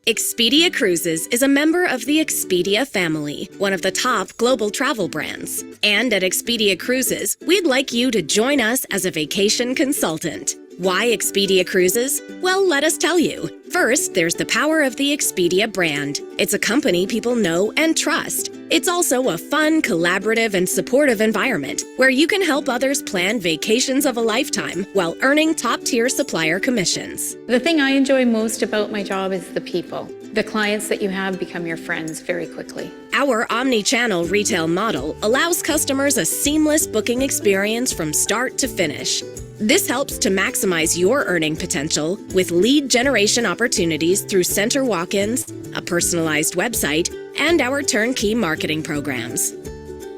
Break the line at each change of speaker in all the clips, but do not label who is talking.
Expedia Cruises is a member of the Expedia family, one of the top global travel brands. And at Expedia Cruises, we'd like you to join us as a vacation consultant. Why Expedia Cruises? Well, let us tell you. First, there's the power of the Expedia brand. It's a company people know and trust. It's also a fun, collaborative, and supportive environment where you can help others plan vacations of a lifetime while earning top-tier supplier commissions.
The thing I enjoy most about my job is the people. The clients that you have become your friends very quickly.
Our omni-channel retail model allows customers a seamless booking experience from start to finish. This helps to maximize your earning potential with lead generation opportunities through center walk-ins, a personalized website, and our turnkey marketing programs.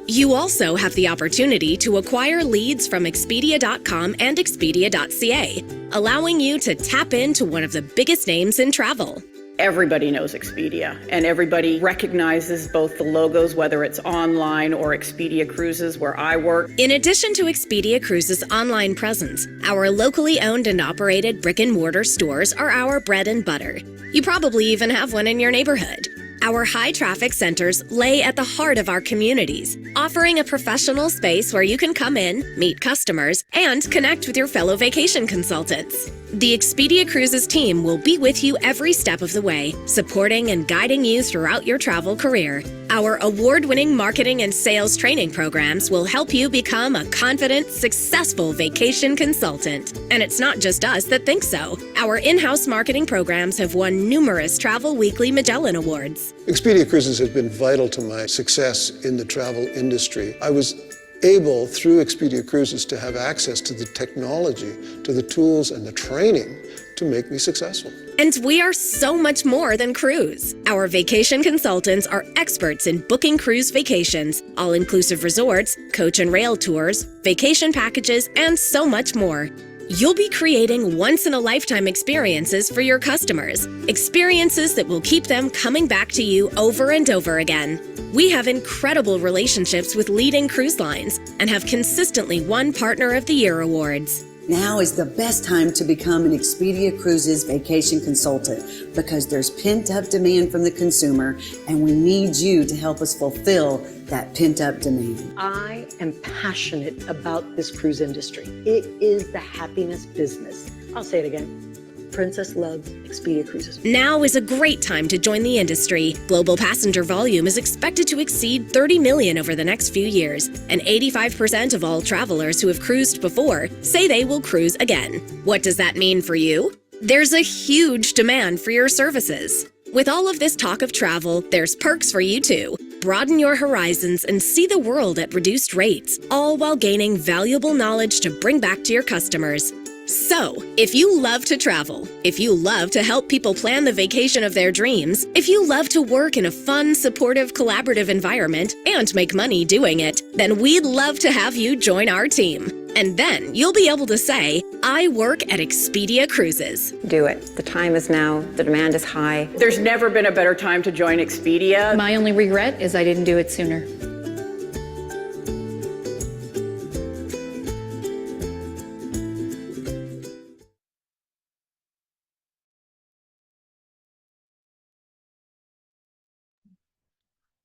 You also have the opportunity to acquire leads from Expedia.com and Expedia.ca, allowing you to tap into one of the biggest names in travel.
Everybody knows Expedia, and everybody recognizes both the logos, whether it's online or Expedia Cruises, where I work.
In addition to Expedia Cruises' online presence, our locally owned and operated brick-and-mortar stores are our bread and butter. You probably even have one in your neighborhood. Our high-traffic centers lay at the heart of our communities, offering a professional space where you can come in, meet customers, and connect with your fellow vacation consultants. The Expedia Cruises team will be with you every step of the way, supporting and guiding you throughout your travel career. Our award-winning marketing and sales training programs will help you become a confident, successful vacation consultant. And it's not just us that think so. Our in-house marketing programs have won numerous Travel Weekly Magellan Awards.
Expedia Cruises has been vital to my success in the travel industry. I was able, through Expedia Cruises, to have access to the technology, to the tools and the training to make me successful.
And we are so much more than cruise. Our vacation consultants are experts in booking cruise vacations, all-inclusive resorts, coach and rail tours, vacation packages, and so much more. You'll be creating once-in-a-lifetime experiences for your customers, experiences that will keep them coming back to you over and over again. We have incredible relationships with leading cruise lines and have consistently won Partner of the Year awards.
Now is the best time to become an Expedia Cruises vacation consultant because there's pent-up demand from the consumer and we need you to help us fulfill that pent-up demand.
I am passionate about this cruise industry. It is the happiness business. I'll say it again. Princess loves Expedia Cruises.
Now is a great time to join the industry. Global passenger volume is expected to exceed 30 million over the next few years, and 85% of all travelers who have cruised before say they will cruise again. What does that mean for you? There's a huge demand for your services. With all of this talk of travel, there's perks for you too. Broaden your horizons and see the world at reduced rates, all while gaining valuable knowledge to bring back to your customers. So, if you love to travel, if you love to help people plan the vacation of their dreams, if you love to work in a fun, supportive, collaborative environment and make money doing it, then we'd love to have you join our team. And then you'll be able to say, I work at Expedia Cruises.
Do it. The time is now. The demand is high.
There's never been a better time to join Expedia.
My only regret is I didn't do it sooner.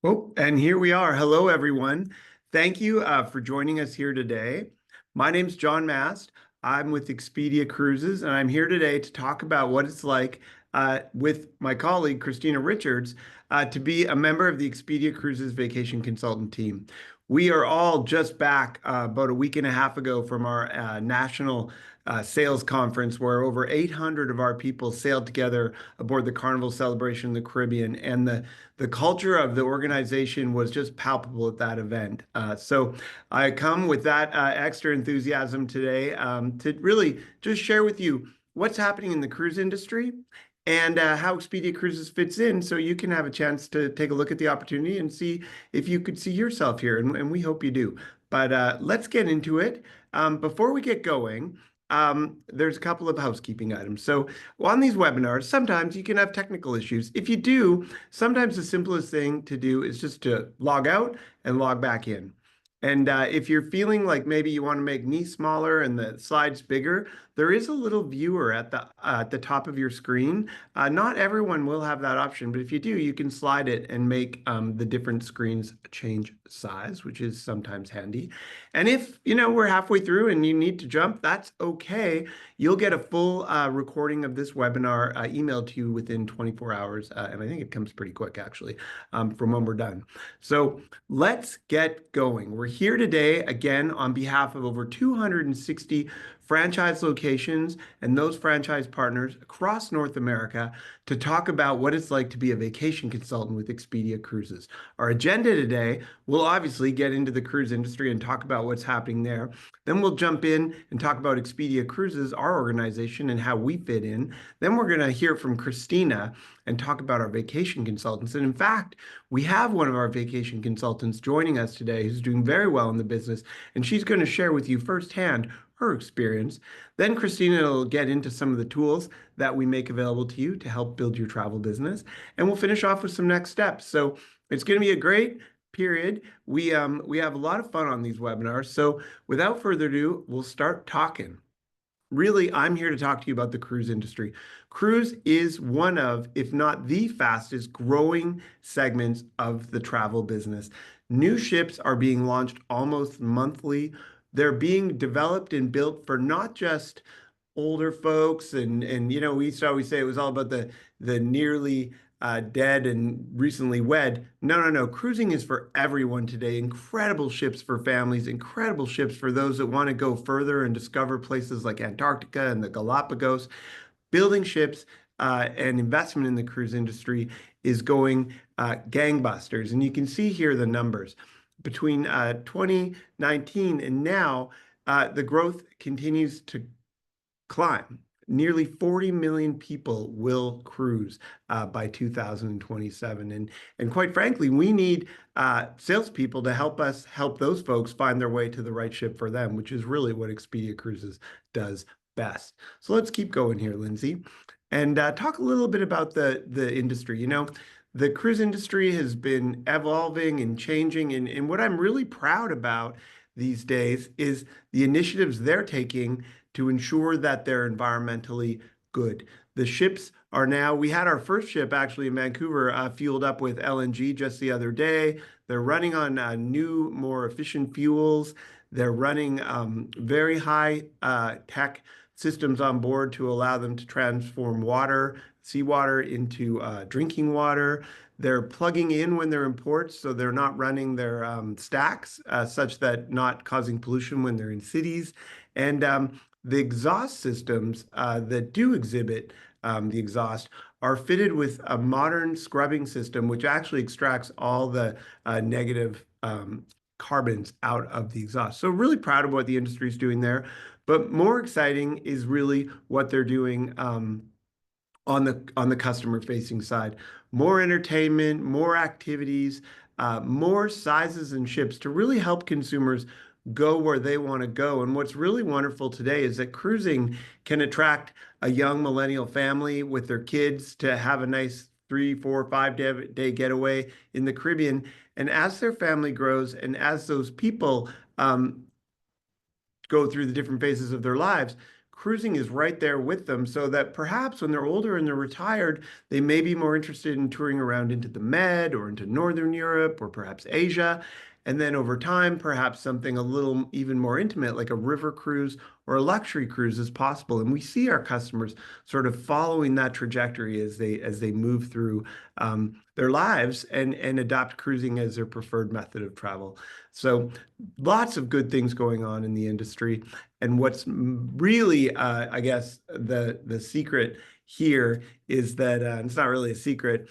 Oh, and here we are. Hello, everyone. Thank you for joining us here today. My name's John Mast. I'm with Expedia Cruises, and I'm here today to talk about what it's like with my colleague, Christina Richards, to be a member of the Expedia Cruises Vacation Consultant team. We are all just back about a week and a half ago from our national sales conference where over 800 of our people sailed together aboard the Carnival Celebration in the Caribbean, and the culture of the organization was just palpable at that event. So I come with that extra enthusiasm today to really just share with you what's happening in the cruise industry and how Expedia Cruises fits in, so you can have a chance to take a look at the opportunity and see if you could see yourself here, and we hope you do. But let's get into it. Before we get going, there's a couple of housekeeping items. So on these webinars, sometimes you can have technical issues. If you do, sometimes the simplest thing to do is just to log out and log back in. And if you're feeling like maybe you want to make me smaller and the slides bigger, there is a little viewer at the top of your screen. Not everyone will have that option, but if you do, you can slide it and make the different screens change size, which is sometimes handy. And if, we're halfway through and you need to jump, that's okay. You'll get a full recording of this webinar emailed to you within 24 hours. And I think it comes pretty quick, actually, from when we're done. So let's get going. We're here today, again, on behalf of over 260 franchise locations and those franchise partners across North America to talk about what it's like to be a vacation consultant with Expedia Cruises. Our agenda today will obviously get into the cruise industry and talk about what's happening there. Then we'll jump in and talk about Expedia Cruises, our organization, and how we fit in. Then we're going to hear from Christina and talk about our vacation consultants. And in fact, we have one of our vacation consultants joining us today who's doing very well in the business, and she's going to share with you firsthand her experience. Then Christina will get into some of the tools that we make available to you to help build your travel business. And we'll finish off with some next steps. So it's going to be a great period. We have a lot of fun on these webinars. So without further ado, we'll start talking. Really, I'm here to talk to you about the cruise industry. Cruise is one of, if not the fastest growing segments of the travel business. New ships are being launched almost monthly. They're being developed and built for not just older folks and we used to always say it was all about the nearly dead and recently wed. No. Cruising is for everyone today. Incredible ships for families, incredible ships for those that want to go further and discover places like Antarctica and the Galapagos. Building ships and investment in the cruise industry is going gangbusters. And you can see here the numbers. Between 2019 and now, the growth continues to climb. Nearly 40 million people will cruise by 2027. And quite frankly, we need salespeople to help us help those folks find their way to the right ship for them, which is really what Expedia Cruises does best. So let's keep going here, Lindsay, and talk a little bit about the industry. The cruise industry has been evolving and changing, and what I'm really proud about these days is the initiatives they're taking to ensure that they're environmentally good. The ships are now, we had our first ship actually in Vancouver fueled up with LNG just the other day. They're running on new, more efficient fuels. They're running very high tech systems on board to allow them to transform seawater into drinking water. They're plugging in when they're in ports, so they're not running their stacks such that not causing pollution when they're in cities. And the exhaust systems that do exhibit the exhaust are fitted with a modern scrubbing system, which actually extracts all the negative carbons out of the exhaust. So really proud of what the industry is doing there. But more exciting is really what they're doing on the customer-facing side. More entertainment, more activities, more sizes and ships to really help consumers go where they want to go. And what's really wonderful today is that cruising can attract a young millennial family with their kids to have a nice 3, 4, 5 day getaway in the Caribbean. And as their family grows and as those people go through the different phases of their lives, cruising is right there with them, so that perhaps when they're older and they're retired, they may be more interested in touring around into the Med or into Northern Europe or perhaps Asia. And then over time, perhaps something a little even more intimate like a river cruise or a luxury cruise is possible. And we see our customers sort of following that trajectory as they move through their lives and adopt cruising as their preferred method of travel. So lots of good things going on in the industry. And what's really, I guess, the secret here is that it's not really a secret.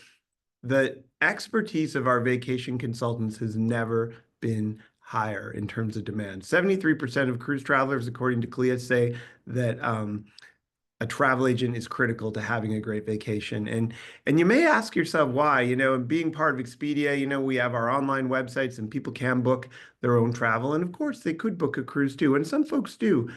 The expertise of our vacation consultants has never been higher in terms of demand. 73% of cruise travelers, according to CLIA, say that a travel agent is critical to having a great vacation. And you may ask yourself why, being part of Expedia, we have our online websites and people can book their own travel. And of course, they could book a cruise too. And some folks do.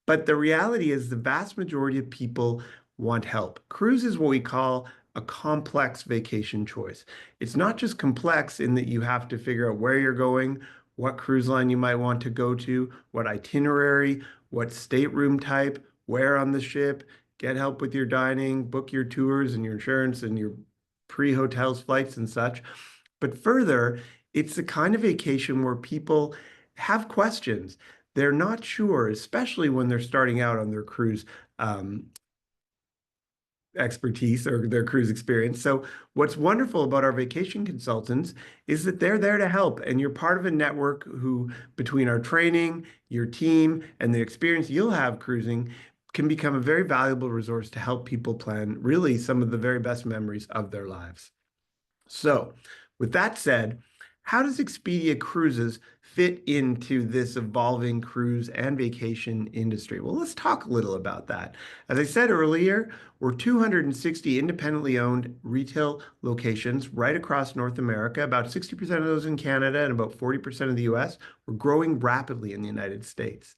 But the reality is the vast majority of people want help. Cruise is what we call a complex vacation choice. It's not just complex in that you have to figure out where you're going, what cruise line you might want to go to, what itinerary, what stateroom type, where on the ship, get help with your dining, book your tours and your insurance and your pre-hotels flights and such. But further, it's the kind of vacation where people have questions. They're not sure, especially when they're starting out on their cruise expertise or their cruise experience. So what's wonderful about our vacation consultants is that they're there to help, and you're part of a network who, between our training, your team, and the experience you'll have cruising, can become a very valuable resource to help people plan really some of the very best memories of their lives. So with that said, how does Expedia Cruises fit into this evolving cruise and vacation industry? Well, let's talk a little about that. As I said earlier, we're 260 independently owned retail locations right across North America, about 60% of those in Canada and about 40% of the US. We're growing rapidly in the United States.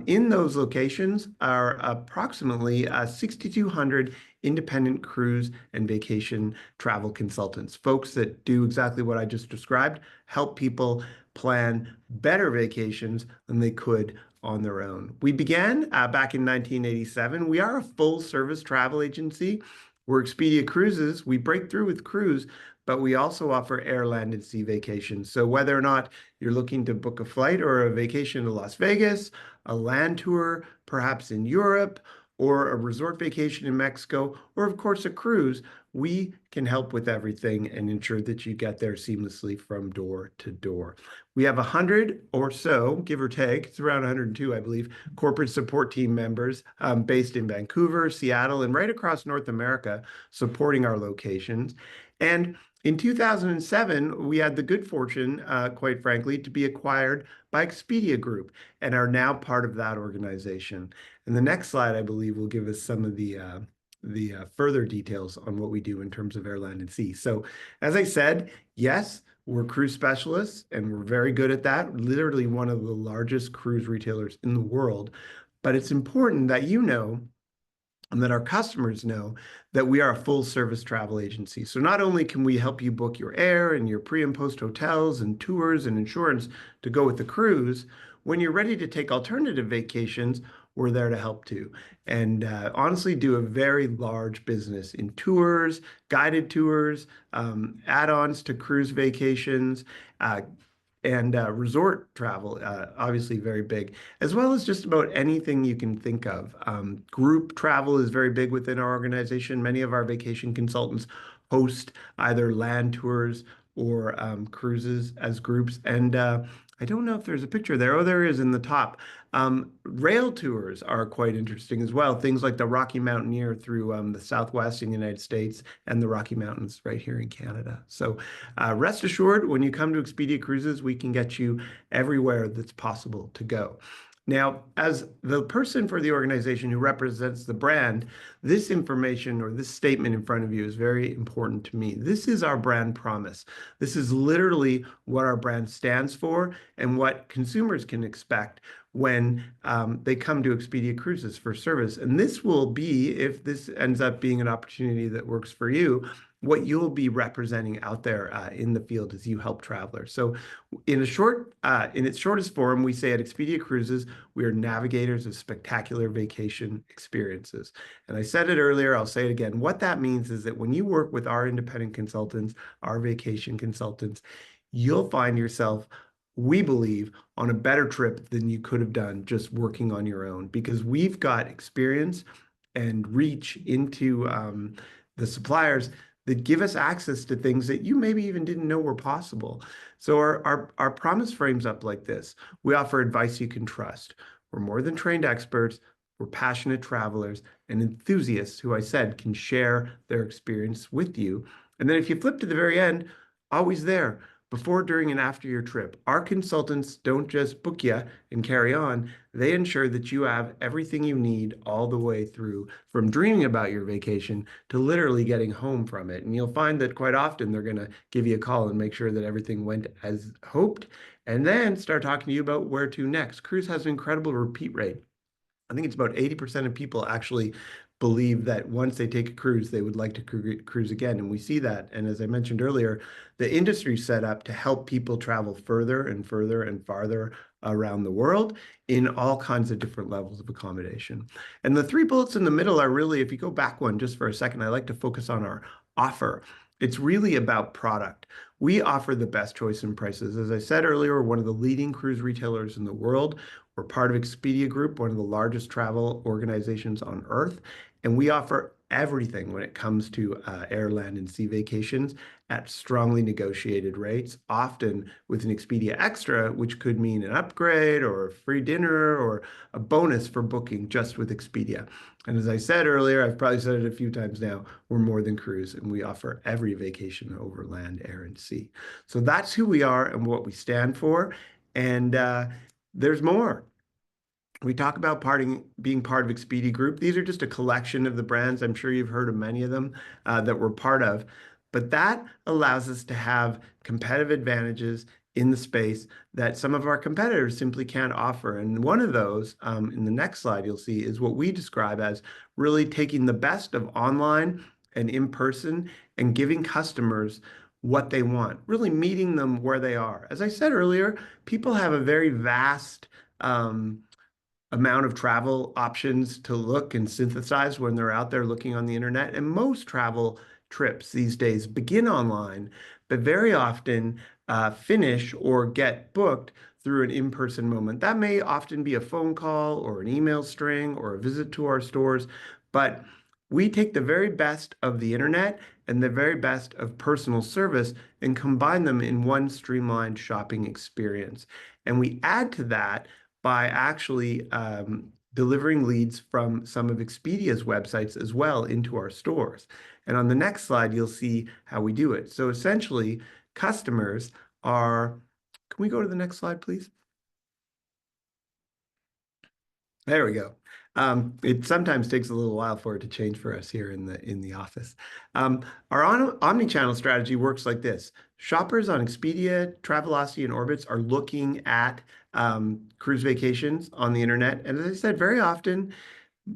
In those locations are approximately 6,200 independent cruise and vacation travel consultants, folks that do exactly what I just described, help people plan better vacations than they could on their own. We began back in 1987. We are a full service travel agency. We're Expedia Cruises. We break through with cruise, but we also offer air, land, and sea vacations. So whether or not you're looking to book a flight or a vacation to Las Vegas, a land tour, perhaps in Europe, or a resort vacation in Mexico, or of course a cruise, we can help with everything and ensure that you get there seamlessly from door to door. We have 100 or so, give or take, it's around 102, I believe, corporate support team members based in Vancouver, Seattle, and right across North America supporting our locations. And in 2007, we had the good fortune, quite frankly, to be acquired by Expedia Group and are now part of that organization. And the next slide, I believe, will give us some of the further details on what we do in terms of air, land, and sea. So as I said, yes, we're cruise specialists and we're very good at that, literally one of the largest cruise retailers in the world. But it's important that you know and that our customers know that we are a full service travel agency. So not only can we help you book your air and your pre and post hotels and tours and insurance to go with the cruise, when you're ready to take alternative vacations, we're there to help too. And honestly, do a very large business in tours, guided tours, add-ons to cruise vacations, and resort travel, obviously very big, as well as just about anything you can think of. Group travel is very big within our organization. Many of our vacation consultants host either land tours or cruises as groups. And I don't know if there's a picture there. Oh, there is in the top. Rail tours are quite interesting as well. Things like the Rocky Mountaineer through the Southwest in the United States and the Rocky Mountains right here in Canada. So rest assured, when you come to Expedia Cruises, we can get you everywhere that's possible to go. Now, as the person for the organization who represents the brand, this information or this statement in front of you is very important to me. This is our brand promise. This is literally what our brand stands for and what consumers can expect when they come to Expedia Cruises for service. And this will be, if this ends up being an opportunity that works for you, what you'll be representing out there in the field as you help travelers. So in its shortest form, we say at Expedia Cruises, we are navigators of spectacular vacation experiences. And I said it earlier, I'll say it again. What that means is that when you work with our independent consultants, our vacation consultants, you'll find yourself, we believe, on a better trip than you could have done just working on your own, because we've got experience and reach into the suppliers that give us access to things that you maybe even didn't know were possible. So our promise frames up like this. We offer advice you can trust. We're more than trained experts. We're passionate travelers and enthusiasts who I said can share their experience with you. And then if you flip to the very end, always there, before, during, and after your trip. Our consultants don't just book you and carry on. They ensure that you have everything you need all the way through, from dreaming about your vacation to literally getting home from it. And you'll find that quite often they're going to give you a call and make sure that everything went as hoped, and then start talking to you about where to next. Cruise has an incredible repeat rate. I think it's about 80% of people actually believe that once they take a cruise, they would like to cruise again. And we see that. And as I mentioned earlier, the industry set up to help people travel further and further and farther around the world in all kinds of different levels of accommodation. And the three bullets in the middle are really, if you go back one just for a second, I like to focus on our offer. It's really about product. We offer the best choice in prices. As I said earlier, we're one of the leading cruise retailers in the world. We're part of Expedia Group, one of the largest travel organizations on earth. And we offer everything when it comes to air, land, and sea vacations at strongly negotiated rates, often with an Expedia Extra, which could mean an upgrade or a free dinner or a bonus for booking just with Expedia. And as I said earlier, I've probably said it a few times now, we're more than cruise, and we offer every vacation over land, air, and sea. So that's who we are and what we stand for. And there's more. We talk about being part of Expedia Group. These are just a collection of the brands. I'm sure you've heard of many of them that we're part of. But that allows us to have competitive advantages in the space that some of our competitors simply can't offer. And one of those, in the next slide, you'll see, is what we describe as really taking the best of online and in person and giving customers what they want, really meeting them where they are. As I said earlier, people have a very vast amount of travel options to look and synthesize when they're out there looking on the internet. And most travel trips these days begin online, but very often finish or get booked through an in-person moment. That may often be a phone call or an email string or a visit to our stores, but we take the very best of the internet and the very best of personal service and combine them in one streamlined shopping experience. And we add to that by actually delivering leads from some of Expedia's websites as well into our stores. And on the next slide, you'll see how we do it. So essentially, customers are, can we go to the next slide, please? There we go. It sometimes takes a little while for it to change for us here in the office. Our omni-channel strategy works like this. Shoppers on Expedia, Travelocity, and Orbitz are looking at cruise vacations on the internet. And as I said, very often,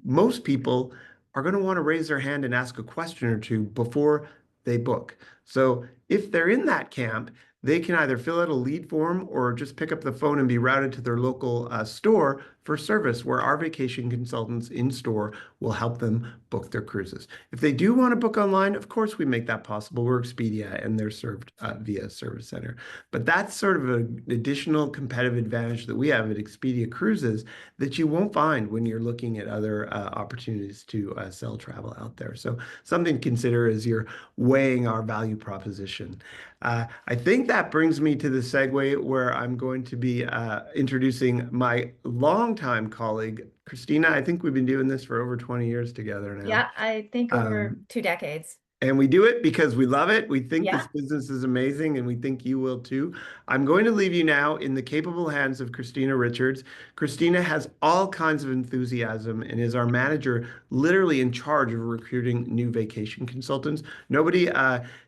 most people are going to want to raise their hand and ask a question or two before they book. So if they're in that camp, they can either fill out a lead form or just pick up the phone and be routed to their local store for service, where our vacation consultants in store will help them book their cruises. If they do want to book online, of course, we make that possible. We're Expedia, and they're served via Service Center. But that's sort of an additional competitive advantage that we have at Expedia Cruises that you won't find when you're looking at other opportunities to sell travel out there. So something to consider as you're weighing our value proposition. I think that brings me to the segue where I'm going to be introducing my longtime colleague, Christina. I think we've been doing this for over 20 years together now.
Yeah, I think over 2 decades.
And we do it because we love it. We think
Yeah.
this business is amazing, and we think you will too. I'm going to leave you now in the capable hands of Christina Richards. Christina has all kinds of enthusiasm and is our manager, literally in charge of recruiting new vacation consultants. Nobody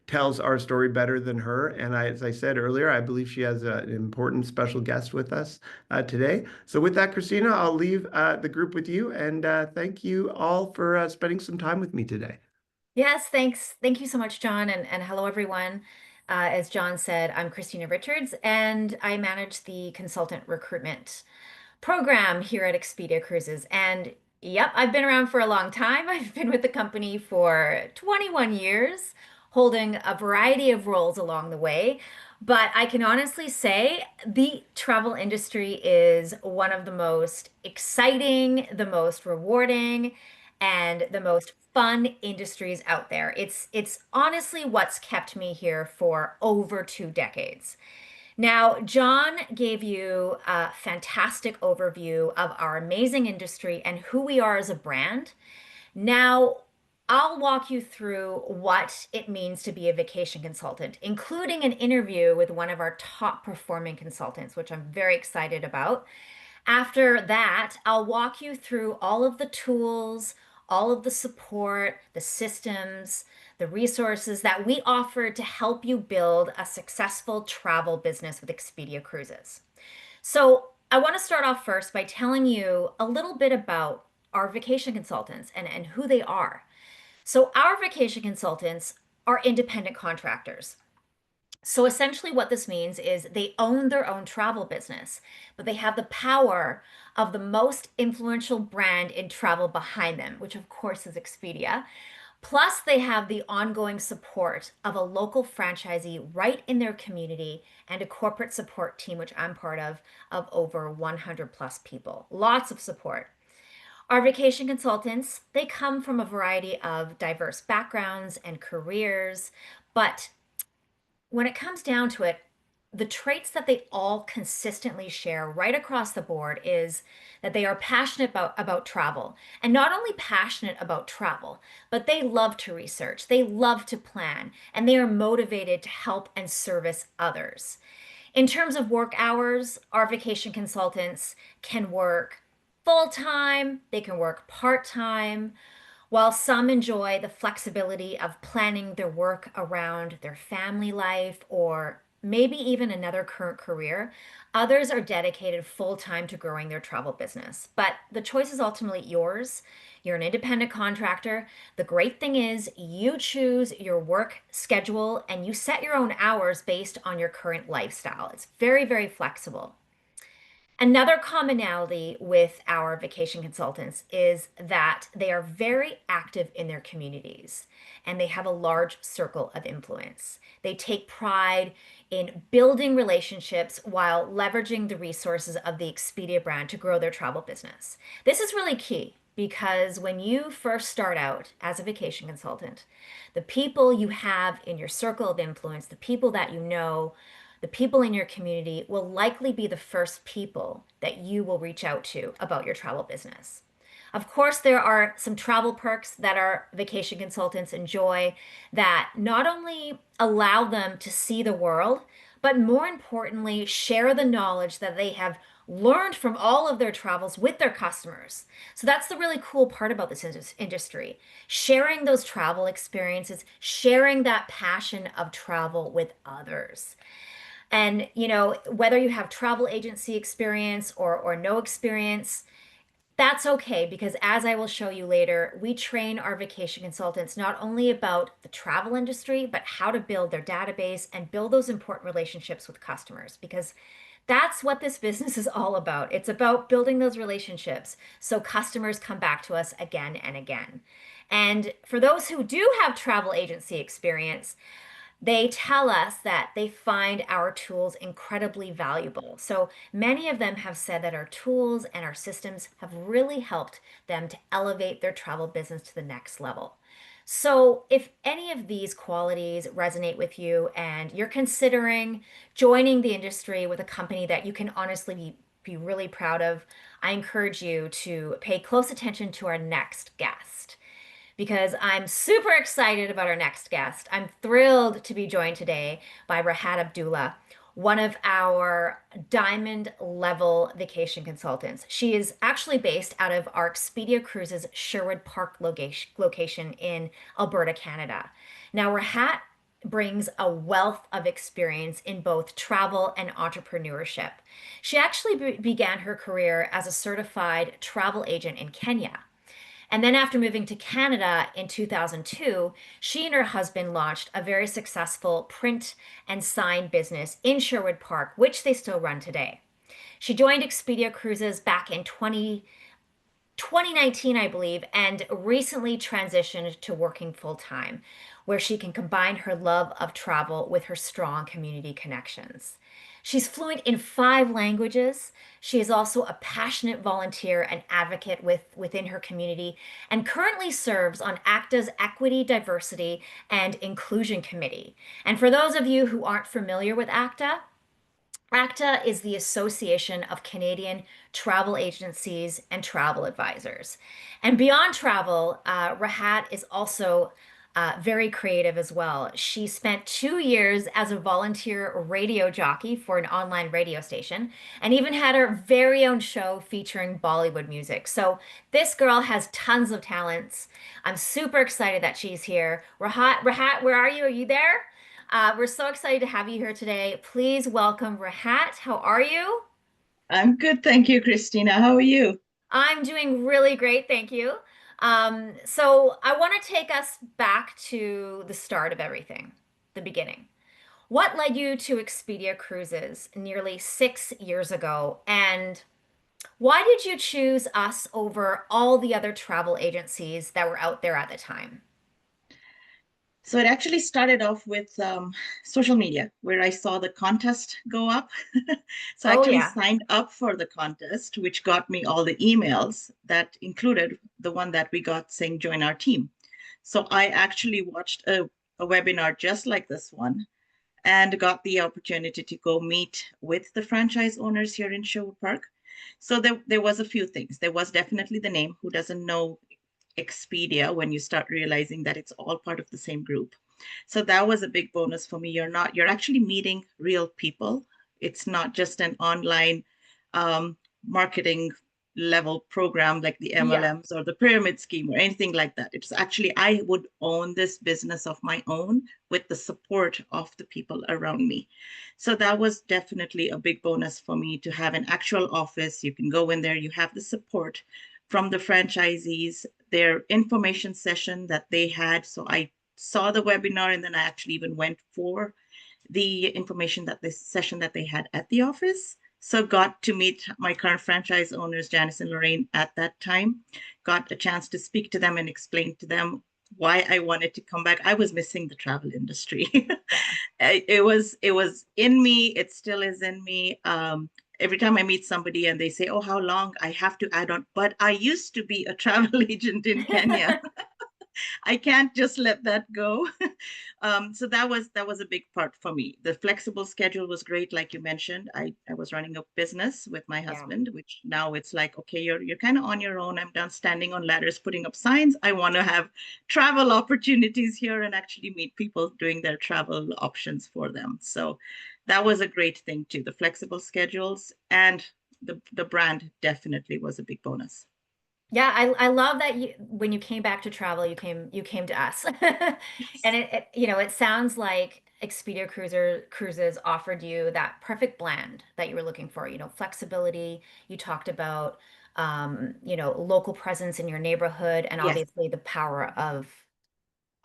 tells our story better than her. And as I said earlier, I believe she has an important special guest with us today. So with that, Christina, I'll leave the group with you. And thank you all for spending some time with me today.
Yes, thanks. Thank you so much, John. And hello, everyone. As John said, I'm Christina Richards, and I manage the consultant recruitment program here at Expedia Cruises. And yep, I've been around for a long time. I've been with the company for 21 years, holding a variety of roles along the way. But I can honestly say the travel industry is one of the most exciting, the most rewarding, and the most fun industries out there. It's honestly what's kept me here for over 2 decades. Now, John gave you a fantastic overview of our amazing industry and who we are as a brand. Now, I'll walk you through what it means to be a vacation consultant, including an interview with one of our top performing consultants, which I'm very excited about. After that, I'll walk you through all of the tools, all of the support, the systems, the resources that we offer to help you build a successful travel business with Expedia Cruises. So I want to start off first by telling you a little bit about are vacation consultants and who they are. So our vacation consultants are independent contractors. So essentially, what this means is they own their own travel business, but they have the power of the most influential brand in travel behind them, which of course is Expedia. Plus, they have the ongoing support of a local franchisee right in their community and a corporate support team, which I'm part of over 100 plus people. Lots of support. Our vacation consultants, they come from a variety of diverse backgrounds and careers, but when it comes down to it, the traits that they all consistently share right across the board is that they are passionate about travel. And not only passionate about travel, but they love to research, they love to plan, and they are motivated to help and service others. In terms of work hours, our vacation consultants can work full time, they can work part time. While some enjoy the flexibility of planning their work around their family life or maybe even another current career, others are dedicated full time to growing their travel business. But the choice is ultimately yours. You're an independent contractor. The great thing is, you choose your work schedule and you set your own hours based on your current lifestyle. It's very, very flexible. Another commonality with our vacation consultants is that they are very active in their communities and they have a large circle of influence. They take pride in building relationships while leveraging the resources of the Expedia brand to grow their travel business. This is really key because when you first start out as a vacation consultant, the people you have in your circle of influence, the people that you know, the people in your community will likely be the first people that you will reach out to about your travel business. Of course, there are some travel perks that our vacation consultants enjoy that not only allow them to see the world, but more importantly, share the knowledge that they have learned from all of their travels with their customers. So that's the really cool part about this industry. Sharing those travel experiences, sharing that passion of travel with others. And, whether you have travel agency experience or no experience, that's okay because as I will show you later, we train our vacation consultants not only about the travel industry, but how to build their database and build those important relationships with customers because that's what this business is all about. It's about building those relationships so customers come back to us again and again. And for those who do have travel agency experience, they tell us that they find our tools incredibly valuable. So many of them have said that our tools and our systems have really helped them to elevate their travel business to the next level. So if any of these qualities resonate with you and you're considering joining the industry with a company that you can honestly be really proud of, I encourage you to pay close attention to our next guest because I'm super excited about our next guest. I'm thrilled to be joined today by Rahat Abdullah, one of our diamond level vacation consultants. She is actually based out of our Expedia Cruises Sherwood Park location in Alberta, Canada. Now, Rahat brings a wealth of experience in both travel and entrepreneurship. She actually began her career as a certified travel agent in Kenya. And then after moving to Canada in 2002, she and her husband launched a very successful print and sign business in Sherwood Park, which they still run today. She joined Expedia Cruises back in 2019, I believe, and recently transitioned to working full time, where she can combine her love of travel with her strong community connections. She's fluent in 5 languages. She is also a passionate volunteer and advocate within her community and currently serves on ACTA's Equity, Diversity, and Inclusion Committee. And for those of you who aren't familiar with ACTA, ACTA is the Association of Canadian Travel Agencies and Travel Advisors. And beyond travel, Rahat is also very creative as well. She spent 2 years as a volunteer radio jockey for an online radio station and even had her very own show featuring Bollywood music. So this girl has tons of talents. I'm super excited that she's here. Rahat, where are you? Are you there? We're so excited to have you here today. Please welcome Rahat. How are you?
I'm good, thank you, Christina. How are you?
I'm doing really great, thank you. So I want to take us back to the start of everything, the beginning. What led you to Expedia Cruises nearly 6 years ago? And why did you choose us over all the other travel agencies that were out there at the time?
So it actually started off with social media, where I saw the contest go up. So I
Oh,
actually
yeah.
signed up for the contest, which got me all the emails that included the one that we got saying join our team. So I actually watched a webinar just like this one and got the opportunity to go meet with the franchise owners here in Sherwood Park. So there was a few things. There was definitely the name. Who doesn't know Expedia when you start realizing that it's all part of the same group? So that was a big bonus for me. You're actually meeting real people. It's not just an online marketing level program like the
Yeah.
MLMs or the pyramid scheme or anything like that. It's actually, I would own this business of my own with the support of the people around me. So that was definitely a big bonus for me to have an actual office. You can go in there, you have the support from the franchisees, their information session that they had. So I saw the webinar and then I actually even went for the information that this session that they had at the office. So got to meet my current franchise owners, Janice and Lorraine, at that time. Got a chance to speak to them and explain to them why I wanted to come back. I was missing the travel industry.
Yeah.
It was in me. It still is in me. Every time I meet somebody and they say, "Oh, how long?" I have to add on. But I used to be a travel agent in Kenya. I can't just let that go. So that was a big part for me. The flexible schedule was great, like you mentioned. I was running a business with my
Yeah.
husband, which now it's like, okay, you're kind of on your own. I'm done standing on ladders, putting up signs. I want to have travel opportunities here and actually meet people doing their travel options for them. So that was a great thing too. The flexible schedules and the brand definitely was a big bonus.
Yeah, I love that when you came back to travel, you came to us. And
Yes.
it sounds like Expedia Cruises offered you that perfect blend that you were looking for, flexibility. You talked about local presence in your neighborhood and
Yes.
obviously the power of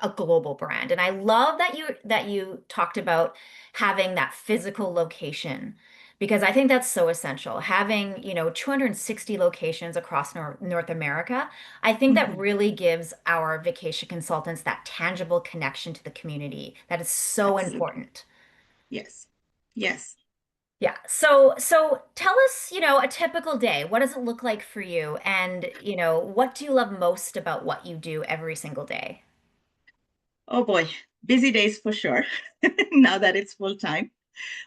a global brand. And I love that you talked about having that physical location because I think that's so essential. Having, 260 locations across North America, I think that
Mhm.
really gives our vacation consultants that tangible connection to the community that is so
Absolutely.
important.
Yes. Yes.
Yeah. So tell us, a typical day. What does it look like for you? And, what do you love most about what you do every single day?
Oh boy, busy days for sure. Now that it's full time.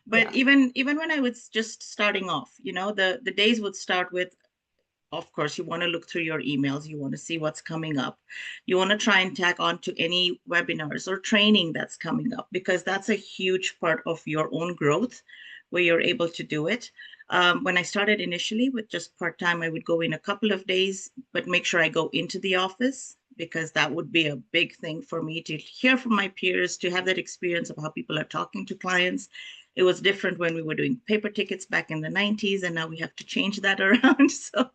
But
Yeah.
even when I was just starting off, the days would start with, of course, you want to look through your emails, you want to see what's coming up. You want to try and tag on to any webinars or training that's coming up because that's a huge part of your own growth where you're able to do it. When I started initially with just part time, I would go in a couple of days, but make sure I go into the office because that would be a big thing for me to hear from my peers, to have that experience of how people are talking to clients. It was different when we were doing paper tickets back in the 90s, and now we have to change that around. So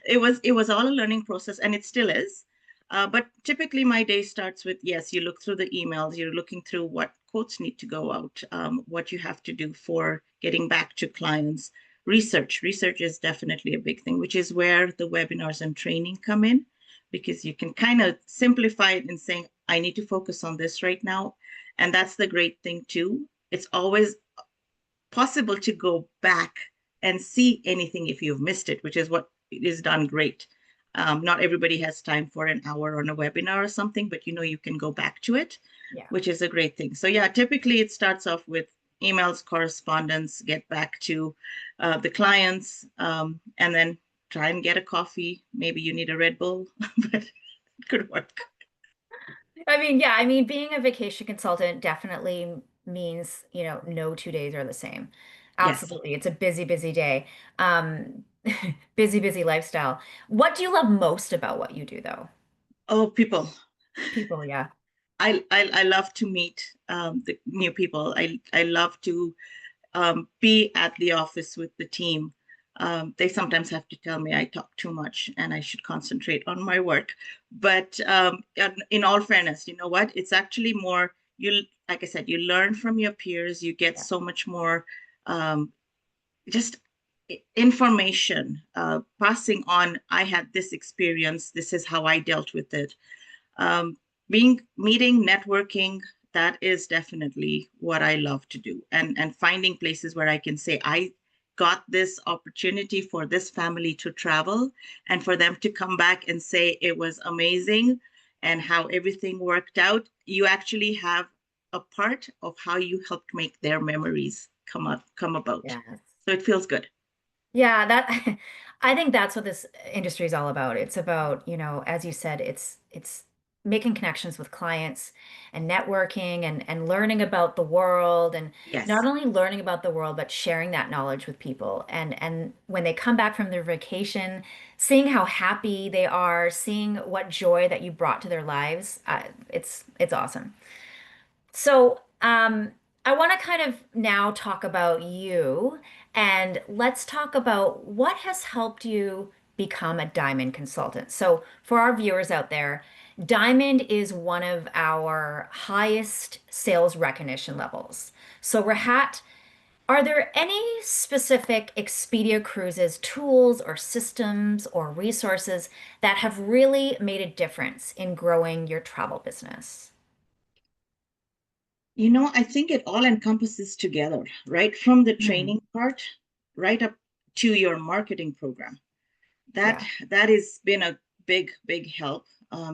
it was all a learning process, and it still is. But typically, my day starts with, yes, you look through the emails, you're looking through what quotes need to go out, what you have to do for getting back to clients. Research is definitely a big thing, which is where the webinars and training come in, because you can kind of simplify it in saying, I need to focus on this right now. And that's the great thing too. It's always possible to go back and see anything if you've missed it, which is what is done great. Not everybody has time for an hour on a webinar or something, but you can go back to it,
Yeah.
which is a great thing. So yeah, typically it starts off with emails, correspondence, get back to the clients, and then try and get a coffee. Maybe you need a Red Bull, but it could work.
I mean, being a vacation consultant definitely means, no 2 days are the same.
Yes.
Absolutely. It's a busy, busy day. Um, busy, busy lifestyle. What do you love most about what you do, though?
Oh, people.
People, yeah.
I love to meet the new people. I love to be at the office with the team. They sometimes have to tell me I talk too much and I should concentrate on my work. But in all fairness, you know what? It's actually more, like I said, you learn from your peers, you get so much more um, just information, passing on. I had this experience, this is how I dealt with it. um, Meeting, networking, that is definitely what I love to do, and finding places where I can say I got this opportunity for this family to travel, and for them to come back and say it was amazing and how everything worked out. You actually have a part of how you helped make their memories come about.
Yes.
So it feels good.
Yeah, that I think that's what this industry is all about. It's about, as you said, it's making connections with clients and networking and learning about the world, and not
Yes.
only learning about the world, but sharing that knowledge with people. And when they come back from their vacation, seeing how happy they are, seeing what joy that you brought to their lives, it's awesome. So, I want to kind of now talk about you, and let's talk about what has helped you become a diamond consultant. So, for our viewers out there, diamond is one of our highest sales recognition levels. So, Rahat, are there any specific Expedia Cruises tools or systems or resources that have really made a difference in growing your travel business?
I think it all encompasses together, right? From the
Hmm.
training part right up to your marketing program. That
Yeah.
that has been a big, big help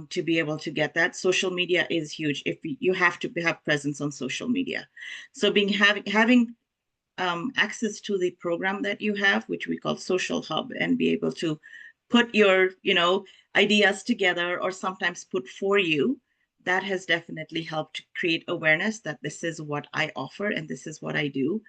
to be able to get that. Social media is huge. If you have to have presence on social media, so having access to the program that you have, which we call Social Hub, and be able to put your, ideas together or sometimes put for you, that has definitely helped create awareness that this is what I offer and this is what I do.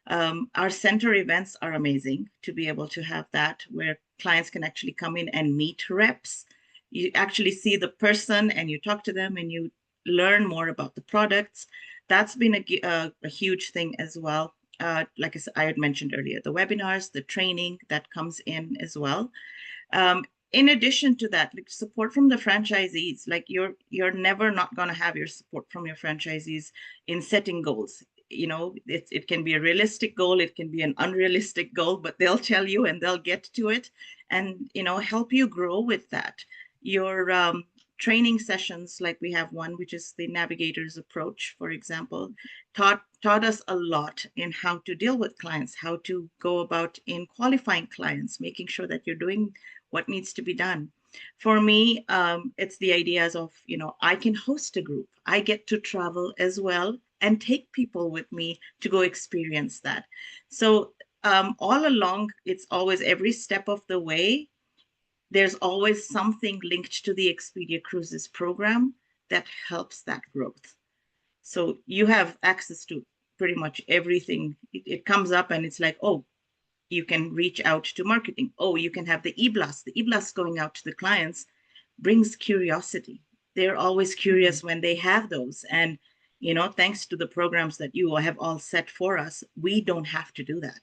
Our center events are amazing to be able to have that where clients can actually come in and meet reps. You actually see the person and you talk to them and you learn more about the products. That's been a huge thing as well. Like I had mentioned earlier, the webinars, the training that comes in as well. Um, in addition to that, like support from the franchisees, like you're never not going to have your support from your franchisees in setting goals. It can be a realistic goal, it can be an unrealistic goal, but they'll tell you and they'll get to it, and help you grow with that. Your training sessions, like we have one, which is the navigator's approach, for example, taught us a lot in how to deal with clients, how to go about in qualifying clients, making sure that you're doing what needs to be done. For me, it's the ideas of, I can host a group. I get to travel as well and take people with me to go experience that. So all along, it's always every step of the way, there's always something linked to the Expedia Cruises program that helps that growth. So you have access to pretty much everything. It comes up and it's like, oh, you can reach out to marketing. Oh, you can have the e-blast. The e-blast going out to the clients brings curiosity. They're always curious when they have those. And, thanks to the programs that you have all set for us, we don't have to do that.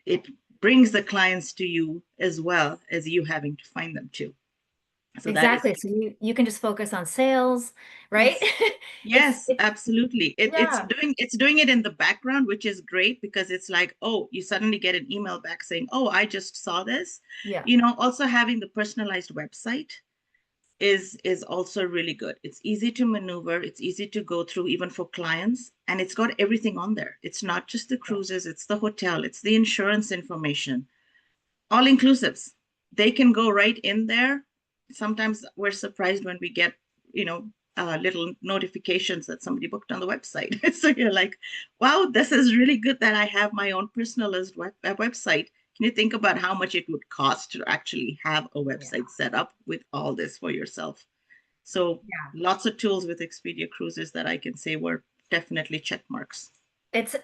It brings the clients to you as well as you having to find them too. So that is,
Exactly. So you can just focus on sales, right?
yes.
It's
Yes,
it's
absolutely.
yeah,
It's doing it in the background, which is great because it's like, oh, you suddenly get an email back saying, oh, I just saw this.
yeah,
Also having the personalized website is also really good. It's easy to maneuver, it's easy to go through even for clients, and it's got everything on there. It's not just the
yeah,
cruises, it's the hotel, it's the insurance information, all inclusives. They can go right in there. Sometimes we're surprised when we get, little notifications that somebody booked on the website. So you're like, wow, this is really good that I have my own personalized website. Can you think about how much it would cost to actually have a
yeah,
website set up with all this for yourself? So
yeah.
lots of tools with Expedia Cruises that I can say were definitely check marks.
It's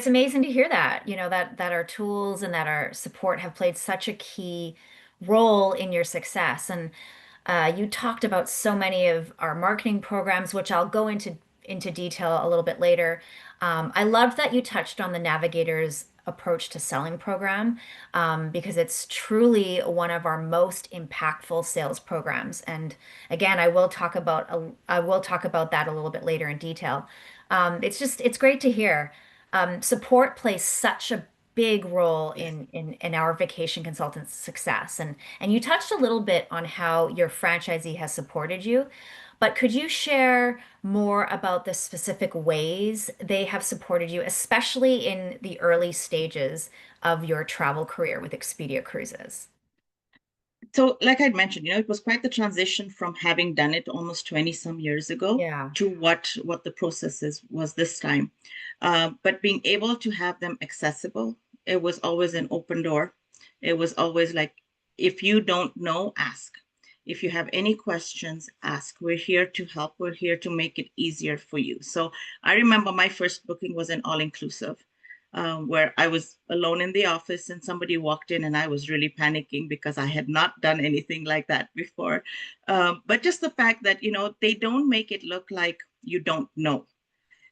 amazing to hear that, that our tools and that our support have played such a key role in your success. And you talked about so many of our marketing programs, which I'll go into detail a little bit later. I loved that you touched on the Navigator's approach to selling program because it's truly one of our most impactful sales programs. And again, I will talk about that a little bit later in detail. It's great to hear. Support plays such a big role in our vacation consultants' success. And you touched a little bit on how your franchisee has supported you, but could you share more about the specific ways they have supported you, especially in the early stages of your travel career with Expedia Cruises?
So, like I'd mentioned, it was quite the transition from having done it almost 20 some years ago
Yeah.
to what the process was this time. But being able to have them accessible, it was always an open door. It was always like, if you don't know, ask. If you have any questions, ask. We're here to help. We're here to make it easier for you. So I remember my first booking was an all-inclusive. Where I was alone in the office and somebody walked in and I was really panicking because I had not done anything like that before. But just the fact that, they don't make it look like you don't know.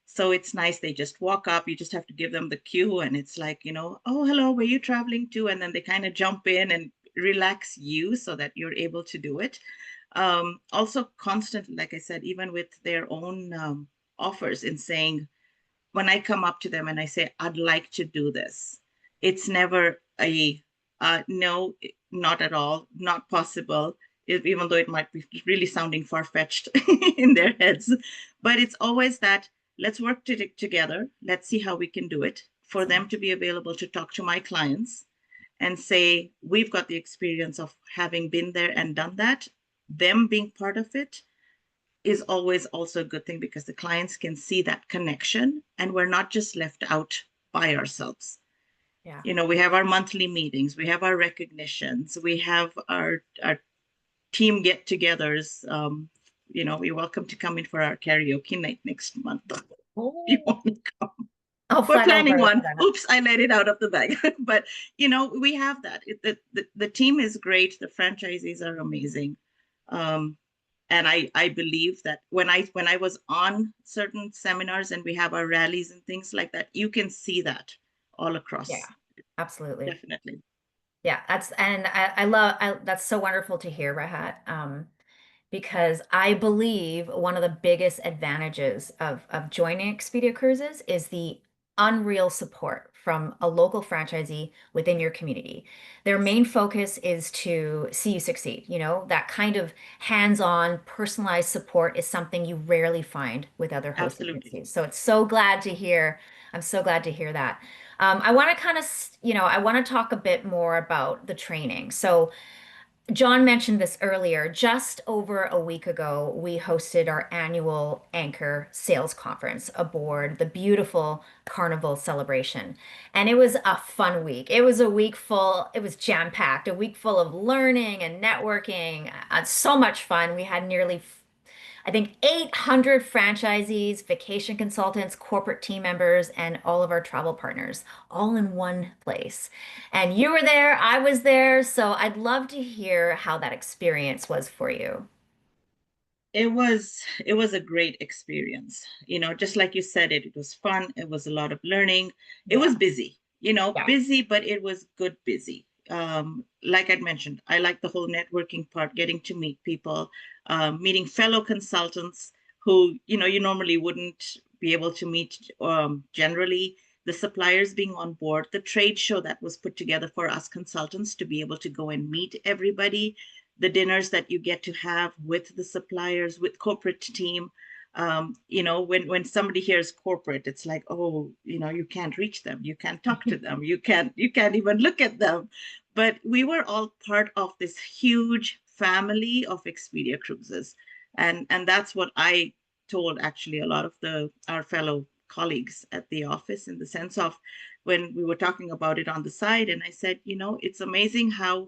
So it's nice. They just walk up. You just have to give them the cue. And it's like, oh, hello, where you traveling to? And then they kind of jump in and relax you so that you're able to do it. Also, constantly, like I said, even with their own offers in saying, when I come up to them and I say, I'd like to do this, it's never a no, not at all, not possible, even though it might be really sounding far-fetched in their heads. But it's always that, let's work together. Let's see how we can do it, for them to be available to talk to my clients and say, we've got the experience of having been there and done that. Them being part of it is always also a good thing because the clients can see that connection and we're not just left out by ourselves.
Yeah.
We have our monthly meetings, we have our recognitions, we have our team get-togethers. You're welcome to come in for our karaoke night next month.
Oh.
You want to come?
I'll
We're
fly
planning
over
one.
for that.
Oops, I let it out of the bag. But we have that. The team is great. The franchisees are amazing. And I believe that when I was on certain seminars and we have our rallies and things like that, you can see that all across.
Yeah, absolutely.
Definitely.
Yeah, that's so wonderful to hear, Rahat. Because I believe one of the biggest advantages of joining Expedia Cruises is the unreal support from a local franchisee within your community. Their main focus is to see you succeed. That kind of hands-on, personalized support is something you rarely find with other host
Absolutely.
agencies. So it's so glad to hear. I'm so glad to hear that. I want to I want to talk a bit more about the training. So John mentioned this earlier. Just over a week ago, we hosted our annual Anchor Sales Conference aboard the beautiful Carnival celebration. And it was a fun week. It was it was jam-packed, a week full of learning and networking. So much fun. We had nearly, I think, 800 franchisees, vacation consultants, corporate team members, and all of our travel partners all in one place. And you were there, I was there, so I'd love to hear how that experience was for you.
It was a great experience. Just like you said, it was fun. It was a lot of learning. It was busy,
Yeah.
busy, but it was good busy. Like I'd mentioned, I like the whole networking part, getting to meet people, meeting fellow consultants who, you normally wouldn't be able to meet generally, the suppliers being on board, the trade show that was put together for us consultants to be able to go and meet everybody, the dinners that you get to have with the suppliers, with corporate team. When somebody hears corporate, it's like, oh, you can't reach them, you can't talk to them, you can't even look at them. But we were all part of this huge family of Expedia Cruises, and that's what I told actually a lot of our fellow colleagues at the office, in the sense of when we were talking about it on the side, and I said, it's amazing how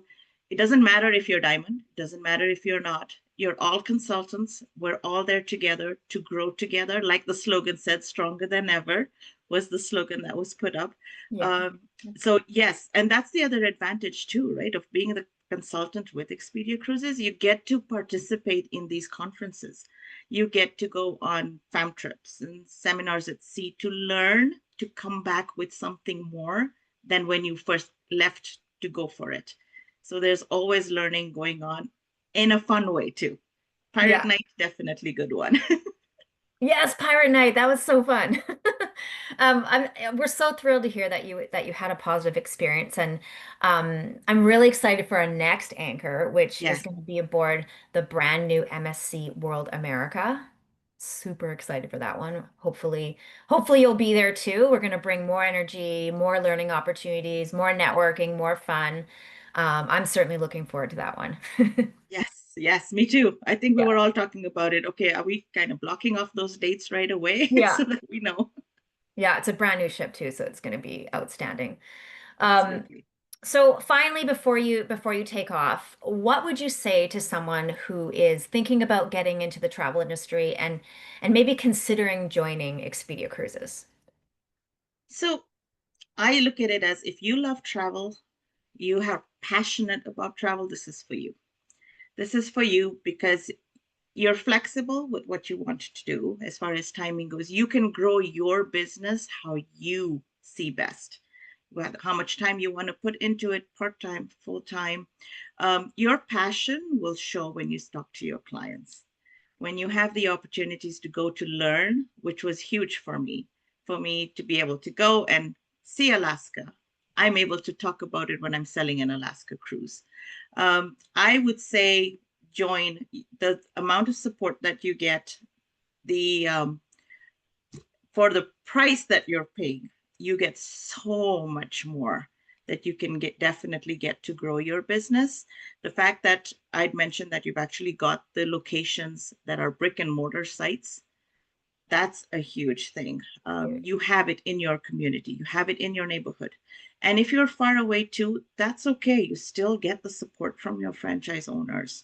it doesn't matter if you're diamond, it doesn't matter if you're not. You're all consultants. We're all there together to grow together. Like the slogan said, stronger than ever was the slogan that was put up.
Yeah.
So yes, and that's the other advantage too, right? Of being the consultant with Expedia Cruises, you get to participate in these conferences. You get to go on fam trips and seminars at sea to learn, to come back with something more than when you first left to go for it. So there's always learning going on in a fun way too. Pirate
Yeah.
Night, definitely good one.
Yes, Pirate Night. That was so fun. We're so thrilled to hear that you had a positive experience, and I'm really excited for our next anchor, which
Yeah.
is going to be aboard the brand new MSC World America. Super excited for that one. Hopefully you'll be there too. We're going to bring more energy, more learning opportunities, more networking, more fun. I'm certainly looking forward to that one.
Yes, yes, me too. I think we
Yeah.
were all talking about it. Okay, are we kind of blocking off those dates right away
Yeah.
so that we know?
Yeah, it's a brand new ship too, so it's going to be outstanding. Um,
Absolutely.
so finally, before you take off, what would you say to someone who is thinking about getting into the travel industry and maybe considering joining Expedia Cruises?
So I look at it as if you love travel, you are passionate about travel, this is for you. This is for you because you're flexible with what you want to do as far as timing goes. You can grow your business how you see best, whether how much time you want to put into it, part-time, full-time. Your passion will show when you talk to your clients, when you have the opportunities to go to learn, which was huge for me to be able to go and see Alaska. I'm able to talk about it when I'm selling an Alaska cruise. I would say join. The amount of support that you get, the for the price that you're paying, you get so much more that you can definitely get to grow your business. The fact that I'd mentioned that you've actually got the locations that are brick and mortar sites, that's a huge thing. You have it in your community, you have it in your neighborhood. And if you're far away too, that's okay. You still get the support from your franchise owners.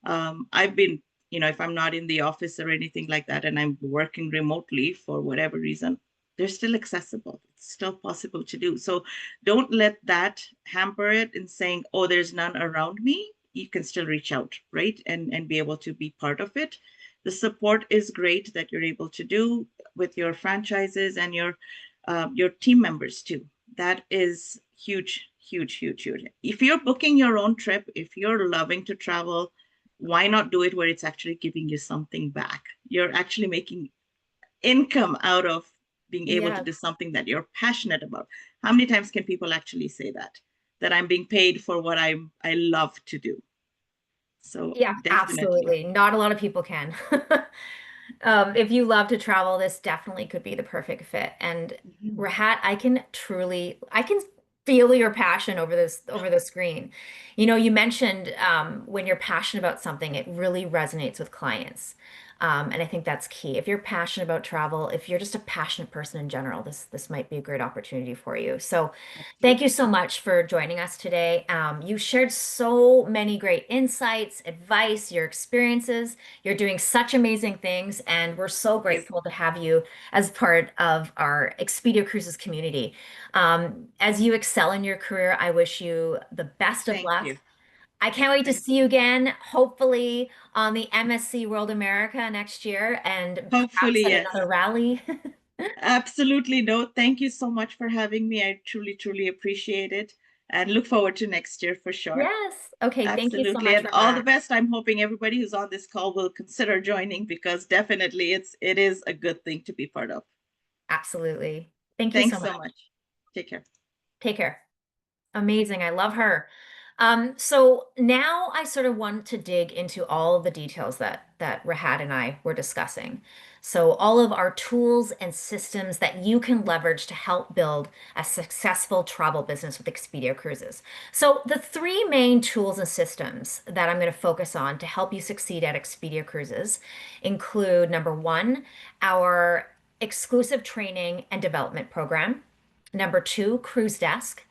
I've been, if I'm not in the office or anything like that, and I'm working remotely for whatever reason, they're still accessible. It's still possible to do. So don't let that hamper it in saying, oh, there's none around me. You can still reach out, right? And be able to be part of it. The support is great that you're able to do with your franchises and your team members too. That is huge, huge, huge, huge. If you're booking your own trip, if you're loving to travel, why not do it where it's actually giving you something back? You're actually making income out of being able to
Yes.
do something that you're passionate about. How many times can people actually say that? That I'm being paid for what I love to do. So
Yeah,
definitely.
absolutely. Not a lot of people can. If you love to travel, this definitely could be the perfect fit. And
Mhm.
Rahat, I can feel your passion over the screen. You mentioned when you're passionate about something, it really resonates with clients. And I think that's key. If you're passionate about travel, if you're just a passionate person in general, this might be a great opportunity for you. So thank you
Absolutely.
so much for joining us today. You shared so many great insights, advice, your experiences. You're doing such amazing things, and we're so
Yes.
grateful to have you as part of our Expedia Cruises community. As you excel in your career, I wish you the best of
Thank
luck.
you.
I can't wait to
Thank
see you again, hopefully on the MSC World America next year and perhaps
Hopefully,
at
yes.
another rally.
Absolutely. No, thank you so much for having me. I truly, truly appreciate it and look forward to next year for sure.
Yes. Okay. Thank you so
Absolutely.
much
And
for
all the
that.
best. I'm hoping everybody who's on this call will consider joining because definitely it is a good thing to be part of.
Absolutely. Thank you so
Thanks
much.
so much. Take care.
Take care. Amazing. I love her. So now I sort of want to dig into all of the details that Rahat and I were discussing. So all of our tools and systems that you can leverage to help build a successful travel business with Expedia Cruises. So the three main tools and systems that I'm going to focus on to help you succeed at Expedia Cruises include number one, our exclusive training and development program. Number two, Cruise Desk.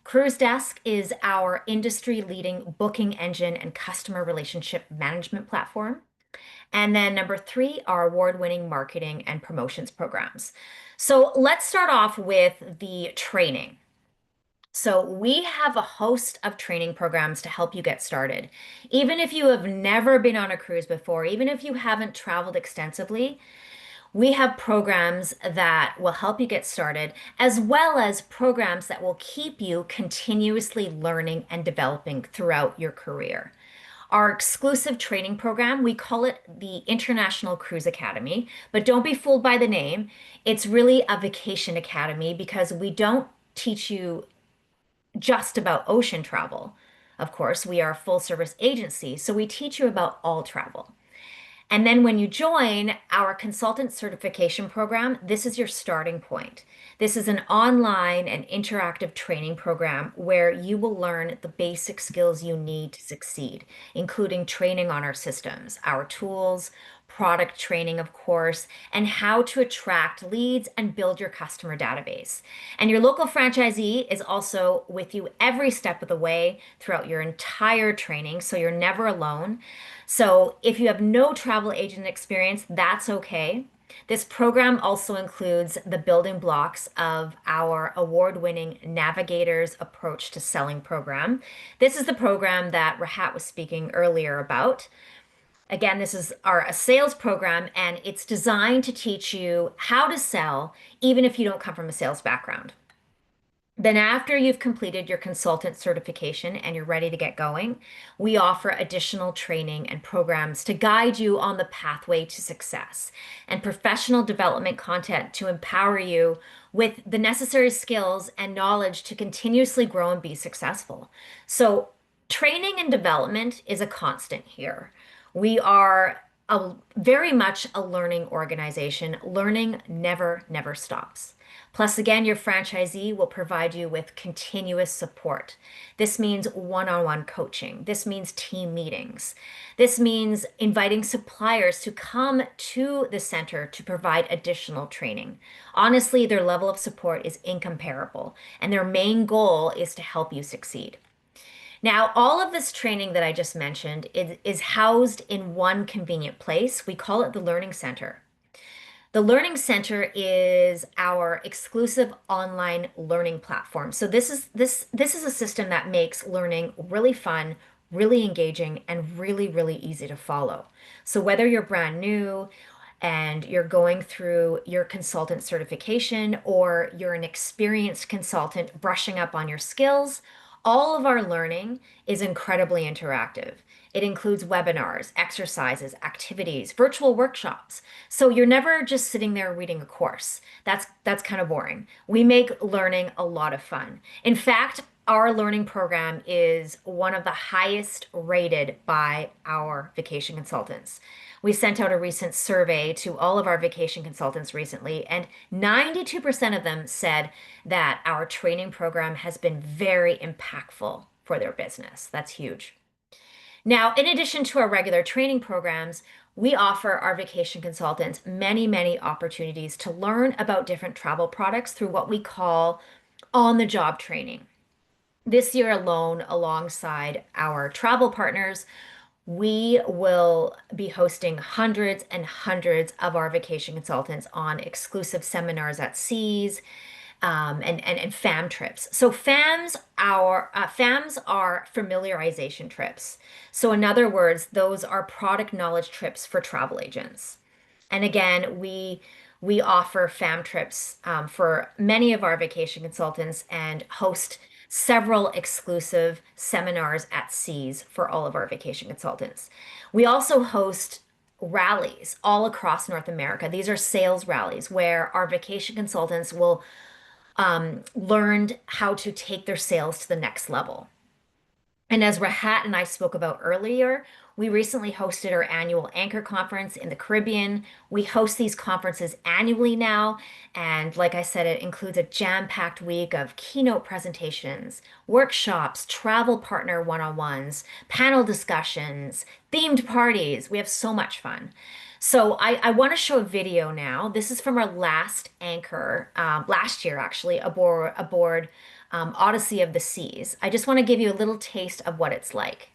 Cruise Desk is our industry leading booking engine and customer relationship management platform. And then number three, our award winning marketing and promotions programs. So let's start off with the training. So we have a host of training programs to help you get started. Even if you have never been on a cruise before, even if you haven't traveled extensively, We have programs that will help you get started, as well as programs that will keep you continuously learning and developing throughout your career. Our exclusive training program, we call it the International Cruise Academy, but don't be fooled by the name. It's really a vacation academy because we don't teach you just about ocean travel. Of course, we are a full service agency, so we teach you about all travel. And then when you join our consultant certification program, this is your starting point. This is an online and interactive training program where you will learn the basic skills you need to succeed, including training on our systems, our tools, product training, of course, and how to attract leads and build your customer database. And your local franchisee is also with you every step of the way throughout your entire training, so you're never alone. So if you have no travel agent experience, that's okay. This program also includes the building blocks of our award-winning Navigator's Approach to Selling program. This is the program that Rahat was speaking earlier about. Again, this is a sales program, and it's designed to teach you how to sell, even if you don't come from a sales background. Then after you've completed your consultant certification and you're ready to get going, we offer additional training and programs to guide you on the pathway to success and professional development content to empower you with the necessary skills and knowledge to continuously grow and be successful. So training and development is a constant here. We are very much a learning organization. Learning never stops. Plus, again, your franchisee will provide you with continuous support. This means one-on-one coaching. This means team meetings. This means inviting suppliers to come to the center to provide additional training. Honestly, their level of support is incomparable, and their main goal is to help you succeed. Now, all of this training that I just mentioned is housed in one convenient place. We call it the Learning Center. The Learning Center is our exclusive online learning platform. So this is a system that makes learning really fun, really engaging, and really easy to follow. So whether you're brand new and you're going through your consultant certification, or you're an experienced consultant brushing up on your skills, all of our learning is incredibly interactive. It includes webinars, exercises, activities, virtual workshops. So you're never just sitting there reading a course. That's kind of boring. We make learning a lot of fun. In fact, our learning program is one of the highest rated by our vacation consultants. We sent out a recent survey to all of our vacation consultants recently, and 92% of them said that our training program has been very impactful for their business. That's huge. Now, in addition to our regular training programs, we offer our vacation consultants many opportunities to learn about different travel products through what we call on-the-job training. This year alone, alongside our travel partners, we will be hosting hundreds and hundreds of our vacation consultants on exclusive seminars at seas, and FAM trips. So FAMs are familiarization trips. So in other words, those are product knowledge trips for travel agents. And again, we offer FAM trips for many of our vacation consultants and host several exclusive seminars at seas for all of our vacation consultants. We also host rallies all across North America. These are sales rallies where our vacation consultants will learn how to take their sales to the next level. And as Rahat and I spoke about earlier, we recently hosted our annual Anchor Conference in the Caribbean. We host these conferences annually now. And like I said, it includes a jam-packed week of keynote presentations, workshops, travel partner one-on-ones, panel discussions, themed parties. We have so much fun. So I want to show a video now. This is from our last Anchor, last year actually, aboard Odyssey of the Seas. I just want to give you a little taste of what it's like.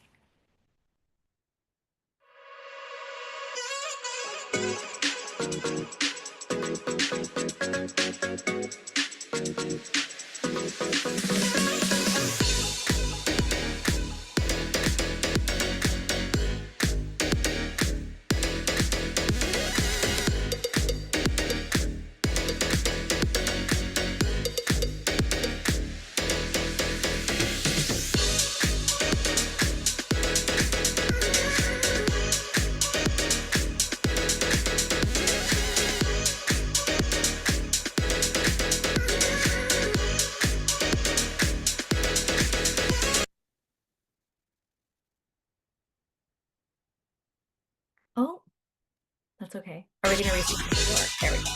That's okay. Are we going to reset the floor? There we go.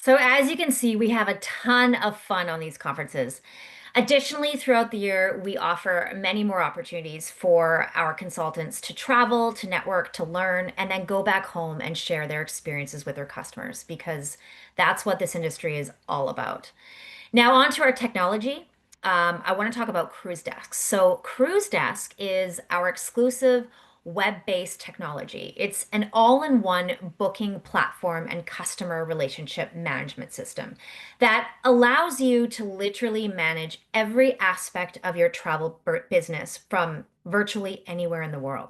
So as you can see, we have a ton of fun on these conferences. Additionally, throughout the year, we offer many more opportunities for our consultants to travel, to network, to learn, and then go back home and share their experiences with their customers, because that's what this industry is all about. Now, on to our technology. I want to talk about Cruise Desk. So, Cruise Desk is our exclusive web-based technology. It's an all-in-one booking platform and customer relationship management system that allows you to literally manage every aspect of your travel business from virtually anywhere in the world.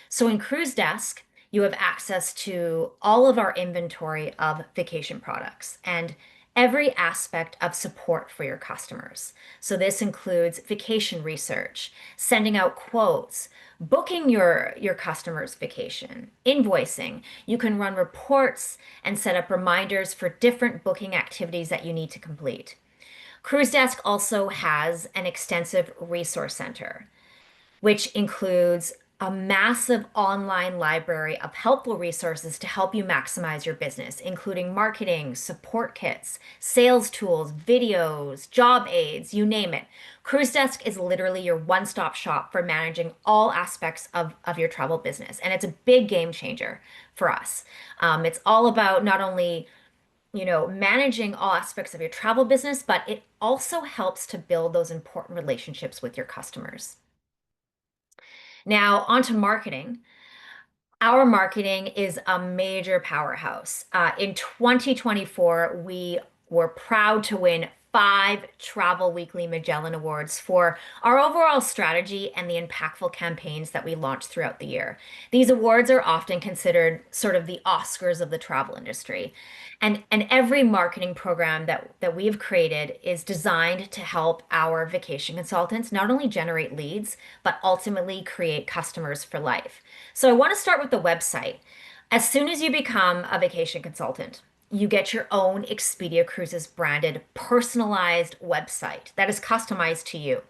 So in Cruise Desk, you have access to all of our inventory of vacation products and every aspect of support for your customers. So this includes vacation research, sending out quotes, booking your customers' vacation, invoicing. You can run reports and set up reminders for different booking activities that you need to complete. Cruise Desk also has an extensive resource center, which includes a massive online library of helpful resources to help you maximize your business, including marketing, support kits, sales tools, videos, job aids, you name it. Cruise Desk is literally your one-stop shop for managing all aspects of your travel business. And it's a big game changer for us. It's all about not only managing all aspects of your travel business, but it also helps to build those important relationships with your customers. Now, onto marketing. Our marketing is a major powerhouse. In 2024, we were proud to win 5 Travel Weekly Magellan Awards for our overall strategy and the impactful campaigns that we launched throughout the year. These awards are often considered sort of the Oscars of the travel industry. And every marketing program that we've created is designed to help our vacation consultants not only generate leads, but ultimately create customers for life. So I want to start with the website. As soon as you become a vacation consultant, you get your own Expedia Cruises branded personalized website that is customized to you.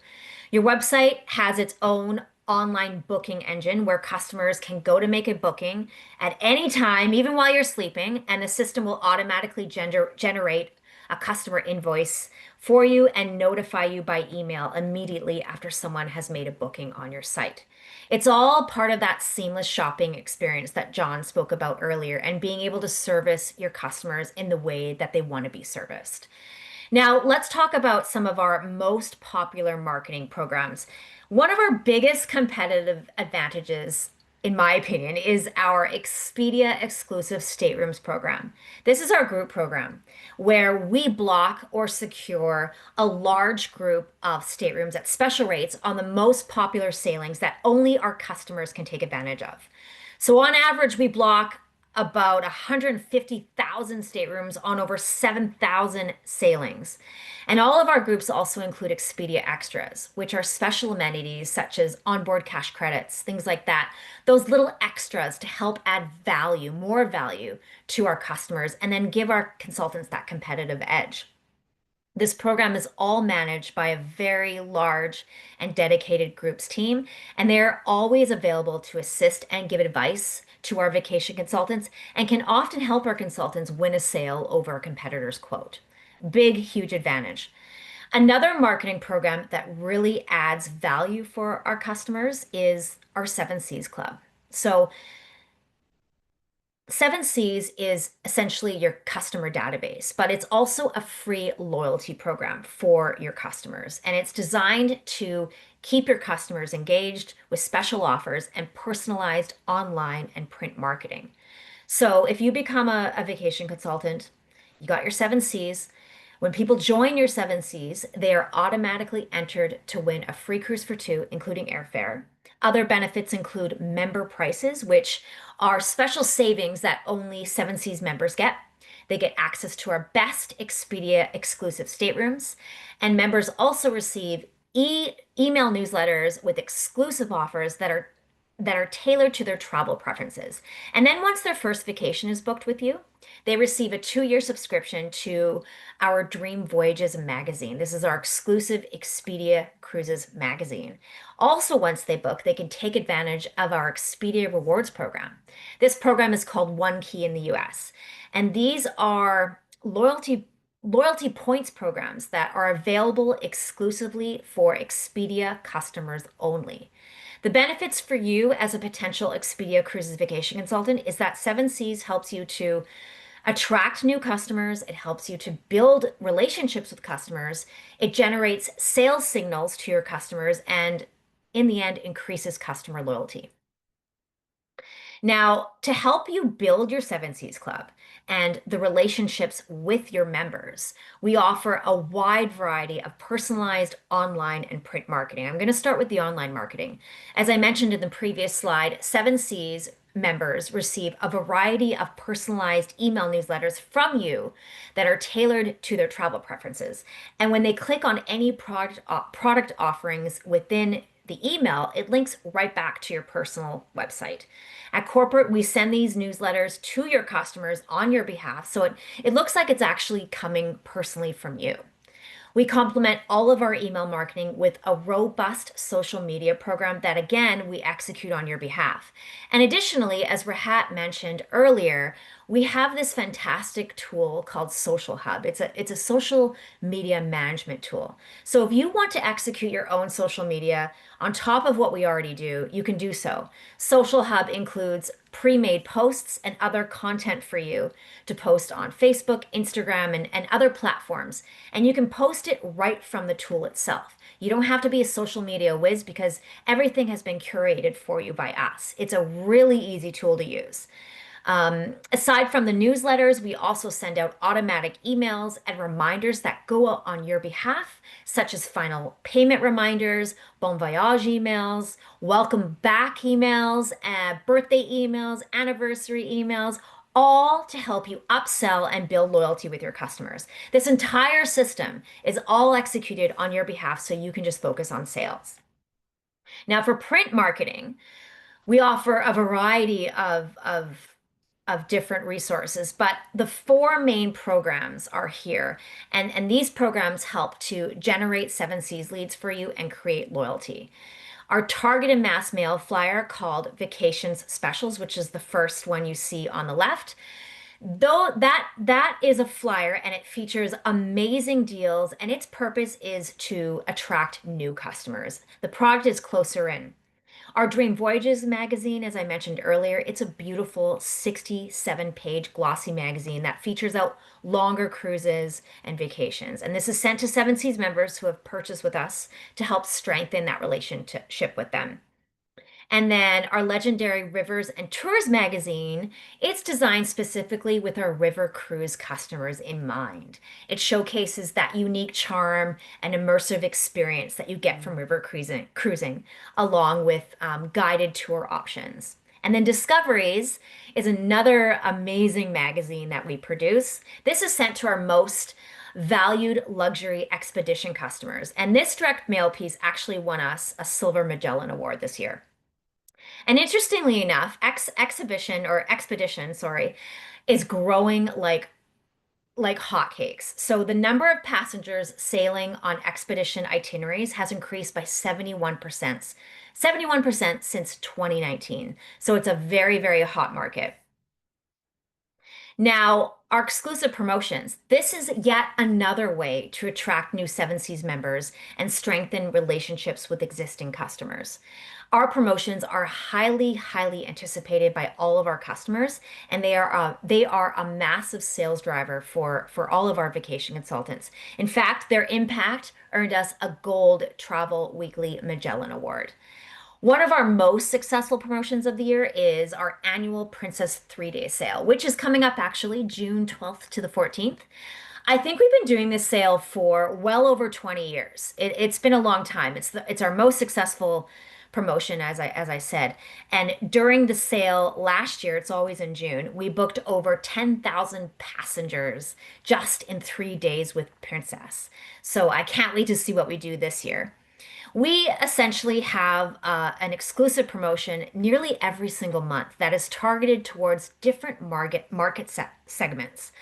Your website has its own online booking engine where customers can go to make a booking at any time, even while you're sleeping, and the system will automatically generate a customer invoice for you and notify you by email immediately after someone has made a booking on your site. It's all part of that seamless shopping experience that John spoke about earlier, and being able to service your customers in the way that they want to be serviced. Now, let's talk about some of our most popular marketing programs. One of our biggest competitive advantages, in my opinion, is our Expedia exclusive staterooms program. This is our group program where we block or secure a large group of staterooms at special rates on the most popular sailings that only our customers can take advantage of. So on average, we block about 150,000 staterooms on over 7,000 sailings. And all of our groups also include Expedia Extras, which are special amenities such as onboard cash credits, things like that. Those little extras to help add value, more value to our customers, and then give our consultants that competitive edge. This program is all managed by a very large and dedicated groups team, and they're always available to assist and give advice to our vacation consultants, and can often help our consultants win a sale over a competitor's quote. Big, huge advantage. Another marketing program that really adds value for our customers is our 7Cs Club. So 7Cs is essentially your customer database, but it's also a free loyalty program for your customers. And it's designed to keep your customers engaged with special offers and personalized online and print marketing. So if you become a vacation consultant, you got your seven C's. When people join your seven C's, they are automatically entered to win a free cruise for two, including airfare. Other benefits include member prices, which are special savings that only seven C's members get. They get access to our best Expedia exclusive staterooms, and members also receive email newsletters with exclusive offers that are tailored to their travel preferences. And then once their first vacation is booked with you, they receive a 2-year subscription to our Dream Voyages magazine. This is our exclusive Expedia Cruises magazine. Also, once they book, they can take advantage of our Expedia Rewards program. This program is called One Key in the US. And these are loyalty points programs that are available exclusively for Expedia customers only. The benefits for you as a potential Expedia Cruises vacation consultant is that 7Cs helps you to attract new customers. It helps you to build relationships with customers. It generates sales signals to your customers and in the end increases customer loyalty. Now, to help you build your 7Cs Club and the relationships with your members, we offer a wide variety of personalized online and print marketing. I'm going to start with the online marketing. As I mentioned in the previous slide, 7Cs members receive a variety of personalized email newsletters from you that are tailored to their travel preferences. And when they click on any product offerings within the email, it links right back to your personal website. At corporate, we send these newsletters to your customers on your behalf, so it looks like it's actually coming personally from you. We complement all of our email marketing with a robust social media program that, again, we execute on your behalf. And additionally, as Rahat mentioned earlier, we have this fantastic tool called Social Hub. It's a social media management tool. So if you want to execute your own social media on top of what we already do, you can do so. Social Hub includes pre-made posts and other content for you to post on Facebook, Instagram, and other platforms. And you can post it right from the tool itself. You don't have to be a social media whiz because everything has been curated for you by us. It's a really easy tool to use. Aside from the newsletters, we also send out automatic emails and reminders that go out on your behalf, such as final payment reminders, bon voyage emails, welcome back emails, birthday emails, anniversary emails, all to help you upsell and build loyalty with your customers. This entire system is all executed on your behalf so you can just focus on sales. Now, for print marketing, we offer a variety of different resources, but the 4 main programs are here. And these programs help to generate 7Cs leads for you and create loyalty. Our targeted mass mail flyer called Vacations Specials, which is the first one you see on the left. Though that is a flyer and it features amazing deals, and its purpose is to attract new customers. The product is closer in. Our Dream Voyages magazine, as I mentioned earlier, it's a beautiful 67-page glossy magazine that features out longer cruises and vacations. And this is sent to 7Cs members who have purchased with us to help strengthen that relationship with them. And then our legendary Rivers and Tours magazine, it's designed specifically with our river cruise customers in mind. It showcases that unique charm and immersive experience that you get from river cruising along with guided tour options. And then Discoveries is another amazing magazine that we produce. This is sent to our most valued luxury expedition customers. And this direct mail piece actually won us a Silver Magellan Award this year. And interestingly enough, expedition, is growing like hotcakes. So the number of passengers sailing on expedition itineraries has increased by 71%, 71% since 2019. So it's a very, very hot market. Now, our exclusive promotions. This is yet another way to attract new Seven Seas members and strengthen relationships with existing customers. Our promotions are highly, highly anticipated by all of our customers, and they are a massive sales driver for all of our vacation consultants. In fact, their impact earned us a Gold Travel Weekly Magellan Award. One of our most successful promotions of the year is our annual Princess 3-day sale, which is coming up actually June 12th to the 14th. I think we've been doing this sale for well over 20 years. It's been a long time. It's our most successful promotion, as I said. And during the sale last year, it's always in June, we booked over 10,000 passengers just in 3 days with Princess. So I can't wait to see what we do this year. We essentially have an exclusive promotion nearly every single month that is targeted towards different segments.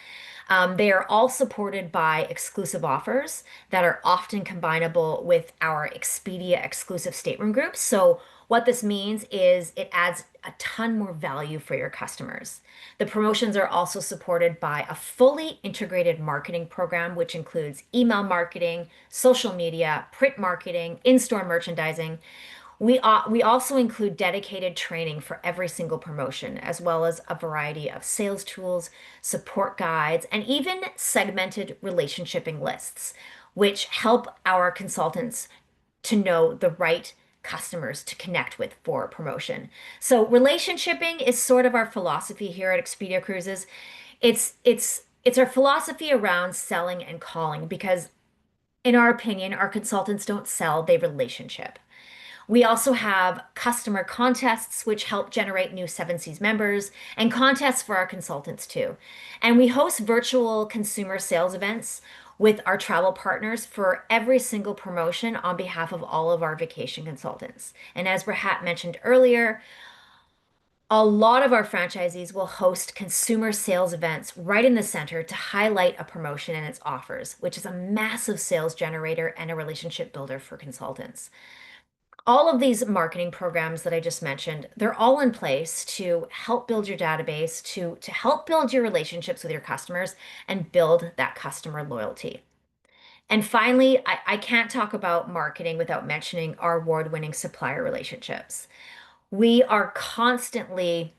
They are all supported by exclusive offers that are often combinable with our Expedia exclusive stateroom groups. So what this means is it adds a ton more value for your customers. The promotions are also supported by a fully integrated marketing program, which includes email marketing, social media, print marketing, in-store merchandising. We also include dedicated training for every single promotion, as well as a variety of sales tools, support guides, and even segmented relationshiping lists, which help our consultants to know the right customers to connect with for a promotion. So relationshiping is sort of our philosophy here at Expedia Cruises. It's our philosophy around selling and calling because in our opinion, our consultants don't sell, they relationship. We also have customer contests, which help generate new Seven Seas members, and contests for our consultants too. And we host virtual consumer sales events with our travel partners for every single promotion on behalf of all of our vacation consultants. And as Rahat mentioned earlier, a lot of our franchisees will host consumer sales events right in the center to highlight a promotion and its offers, which is a massive sales generator and a relationship builder for consultants. All of these marketing programs that I just mentioned, they're all in place to help build your database, to help build your relationships with your customers and build that customer loyalty. And finally, I can't talk about marketing without mentioning our award-winning supplier relationships. We are constantly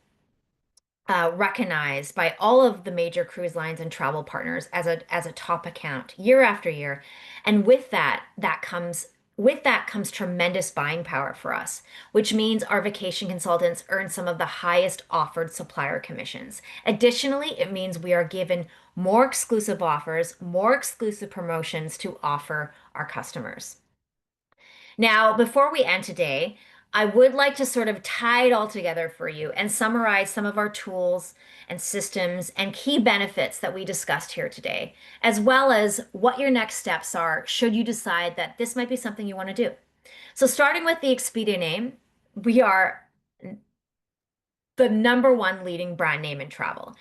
recognized by all of the major cruise lines and travel partners as a top account year after year. And with that comes tremendous buying power for us, which means our vacation consultants earn some of the highest offered supplier commissions. Additionally, it means we are given more exclusive offers, more exclusive promotions to offer our customers. Now, before we end today, I would like to sort of tie it all together for you and summarize some of our tools and systems and key benefits that we discussed here today, as well as what your next steps are should you decide that this might be something you want to do. So starting with the Expedia name, we are the #1 leading brand name in travel.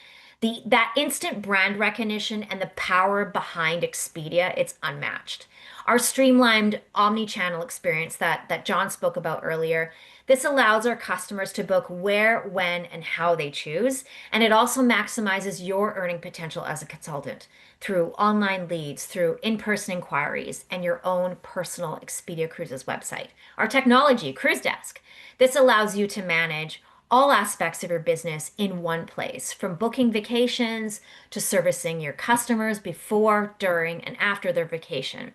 That instant brand recognition and the power behind Expedia, it's unmatched. Our streamlined omni-channel experience that John spoke about earlier, this allows our customers to book where, when, and how they choose, and it also maximizes your earning potential as a consultant through online leads, through in-person inquiries, and your own personal Expedia Cruises website. Our technology, Cruise Desk, this allows you to manage all aspects of your business in one place, from booking vacations to servicing your customers before, during, and after their vacation.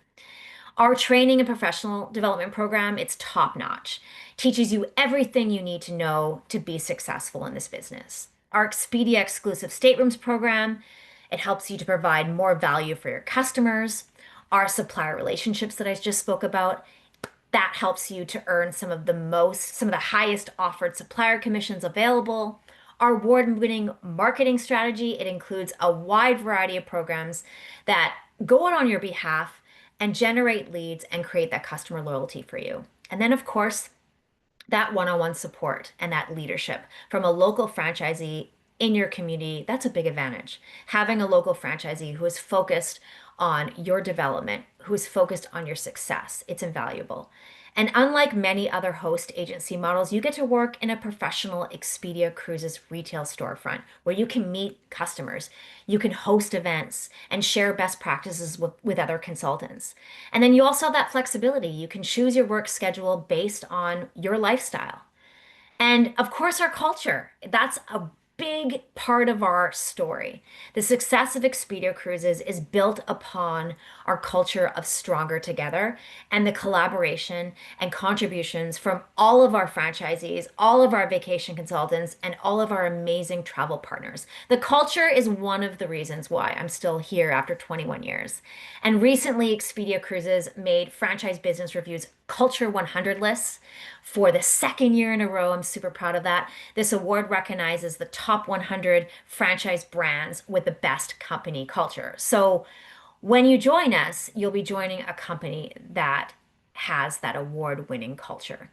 Our training and professional development program, it's top-notch. Teaches you everything you need to know to be successful in this business. Our Expedia exclusive staterooms program, it helps you to provide more value for your customers. Our supplier relationships that I just spoke about, that helps you to earn some of the highest offered supplier commissions available. Our award-winning marketing strategy, it includes a wide variety of programs that go on your behalf and generate leads and create that customer loyalty for you. And then, of course, that one-on-one support and that leadership from a local franchisee in your community, that's a big advantage. Having a local franchisee who is focused on your development, who is focused on your success, it's invaluable. And unlike many other host agency models, you get to work in a professional Expedia Cruises retail storefront where you can meet customers, you can host events, and share best practices with other consultants. And then you also have that flexibility. You can choose your work schedule based on your lifestyle. And of course, our culture. That's a big part of our story. The success of Expedia Cruises is built upon our culture of stronger together and the collaboration and contributions from all of our franchisees, all of our vacation consultants, and all of our amazing travel partners. The culture is one of the reasons why I'm still here after 21 years. And recently, Expedia Cruises made Franchise Business Review's Culture 100 lists for the second year in a row. I'm super proud of that. This award recognizes the top 100 franchise brands with the best company culture. So when you join us, you'll be joining a company that has that award-winning culture.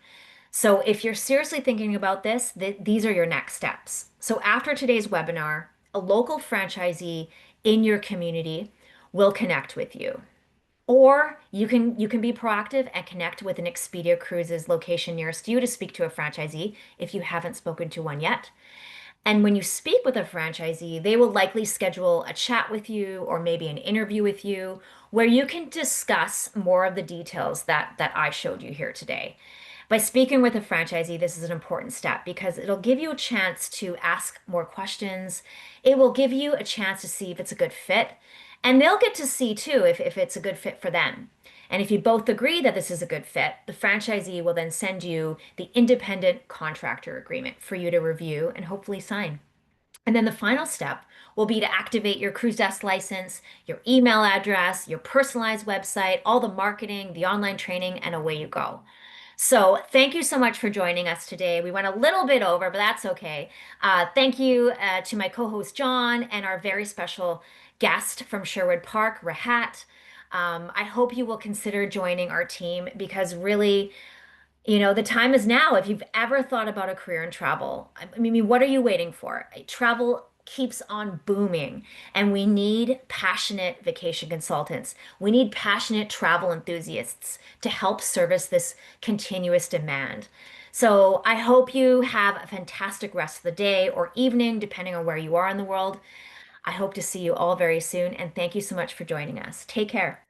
So if you're seriously thinking about this, these are your next steps. So after today's webinar, a local franchisee in your community will connect with you. Or you can be proactive and connect with an Expedia Cruises location nearest you to speak to a franchisee if you haven't spoken to one yet. And when you speak with a franchisee, they will likely schedule a chat with you or maybe an interview with you where you can discuss more of the details that I showed you here today. By speaking with a franchisee, this is an important step because it'll give you a chance to ask more questions. It will give you a chance to see if it's a good fit. And they'll get to see too if it's a good fit for them. And if you both agree that this is a good fit, the franchisee will then send you the independent contractor agreement for you to review and hopefully sign. And then the final step will be to activate your cruise desk license, your email address, your personalized website, all the marketing, the online training, and away you go. So thank you so much for joining us today. We went a little bit over, but that's okay. Thank you to my co-host John and our very special guest from Sherwood Park, Rahat. I hope you will consider joining our team because really, the time is now. If you've ever thought about a career in travel, I mean, what are you waiting for? Travel keeps on booming, and we need passionate vacation consultants. We need passionate travel enthusiasts to help service this continuous demand. So I hope you have a fantastic rest of the day or evening, depending on where you are in the world. I hope to see you all very soon, and thank you so much for joining us. Take care.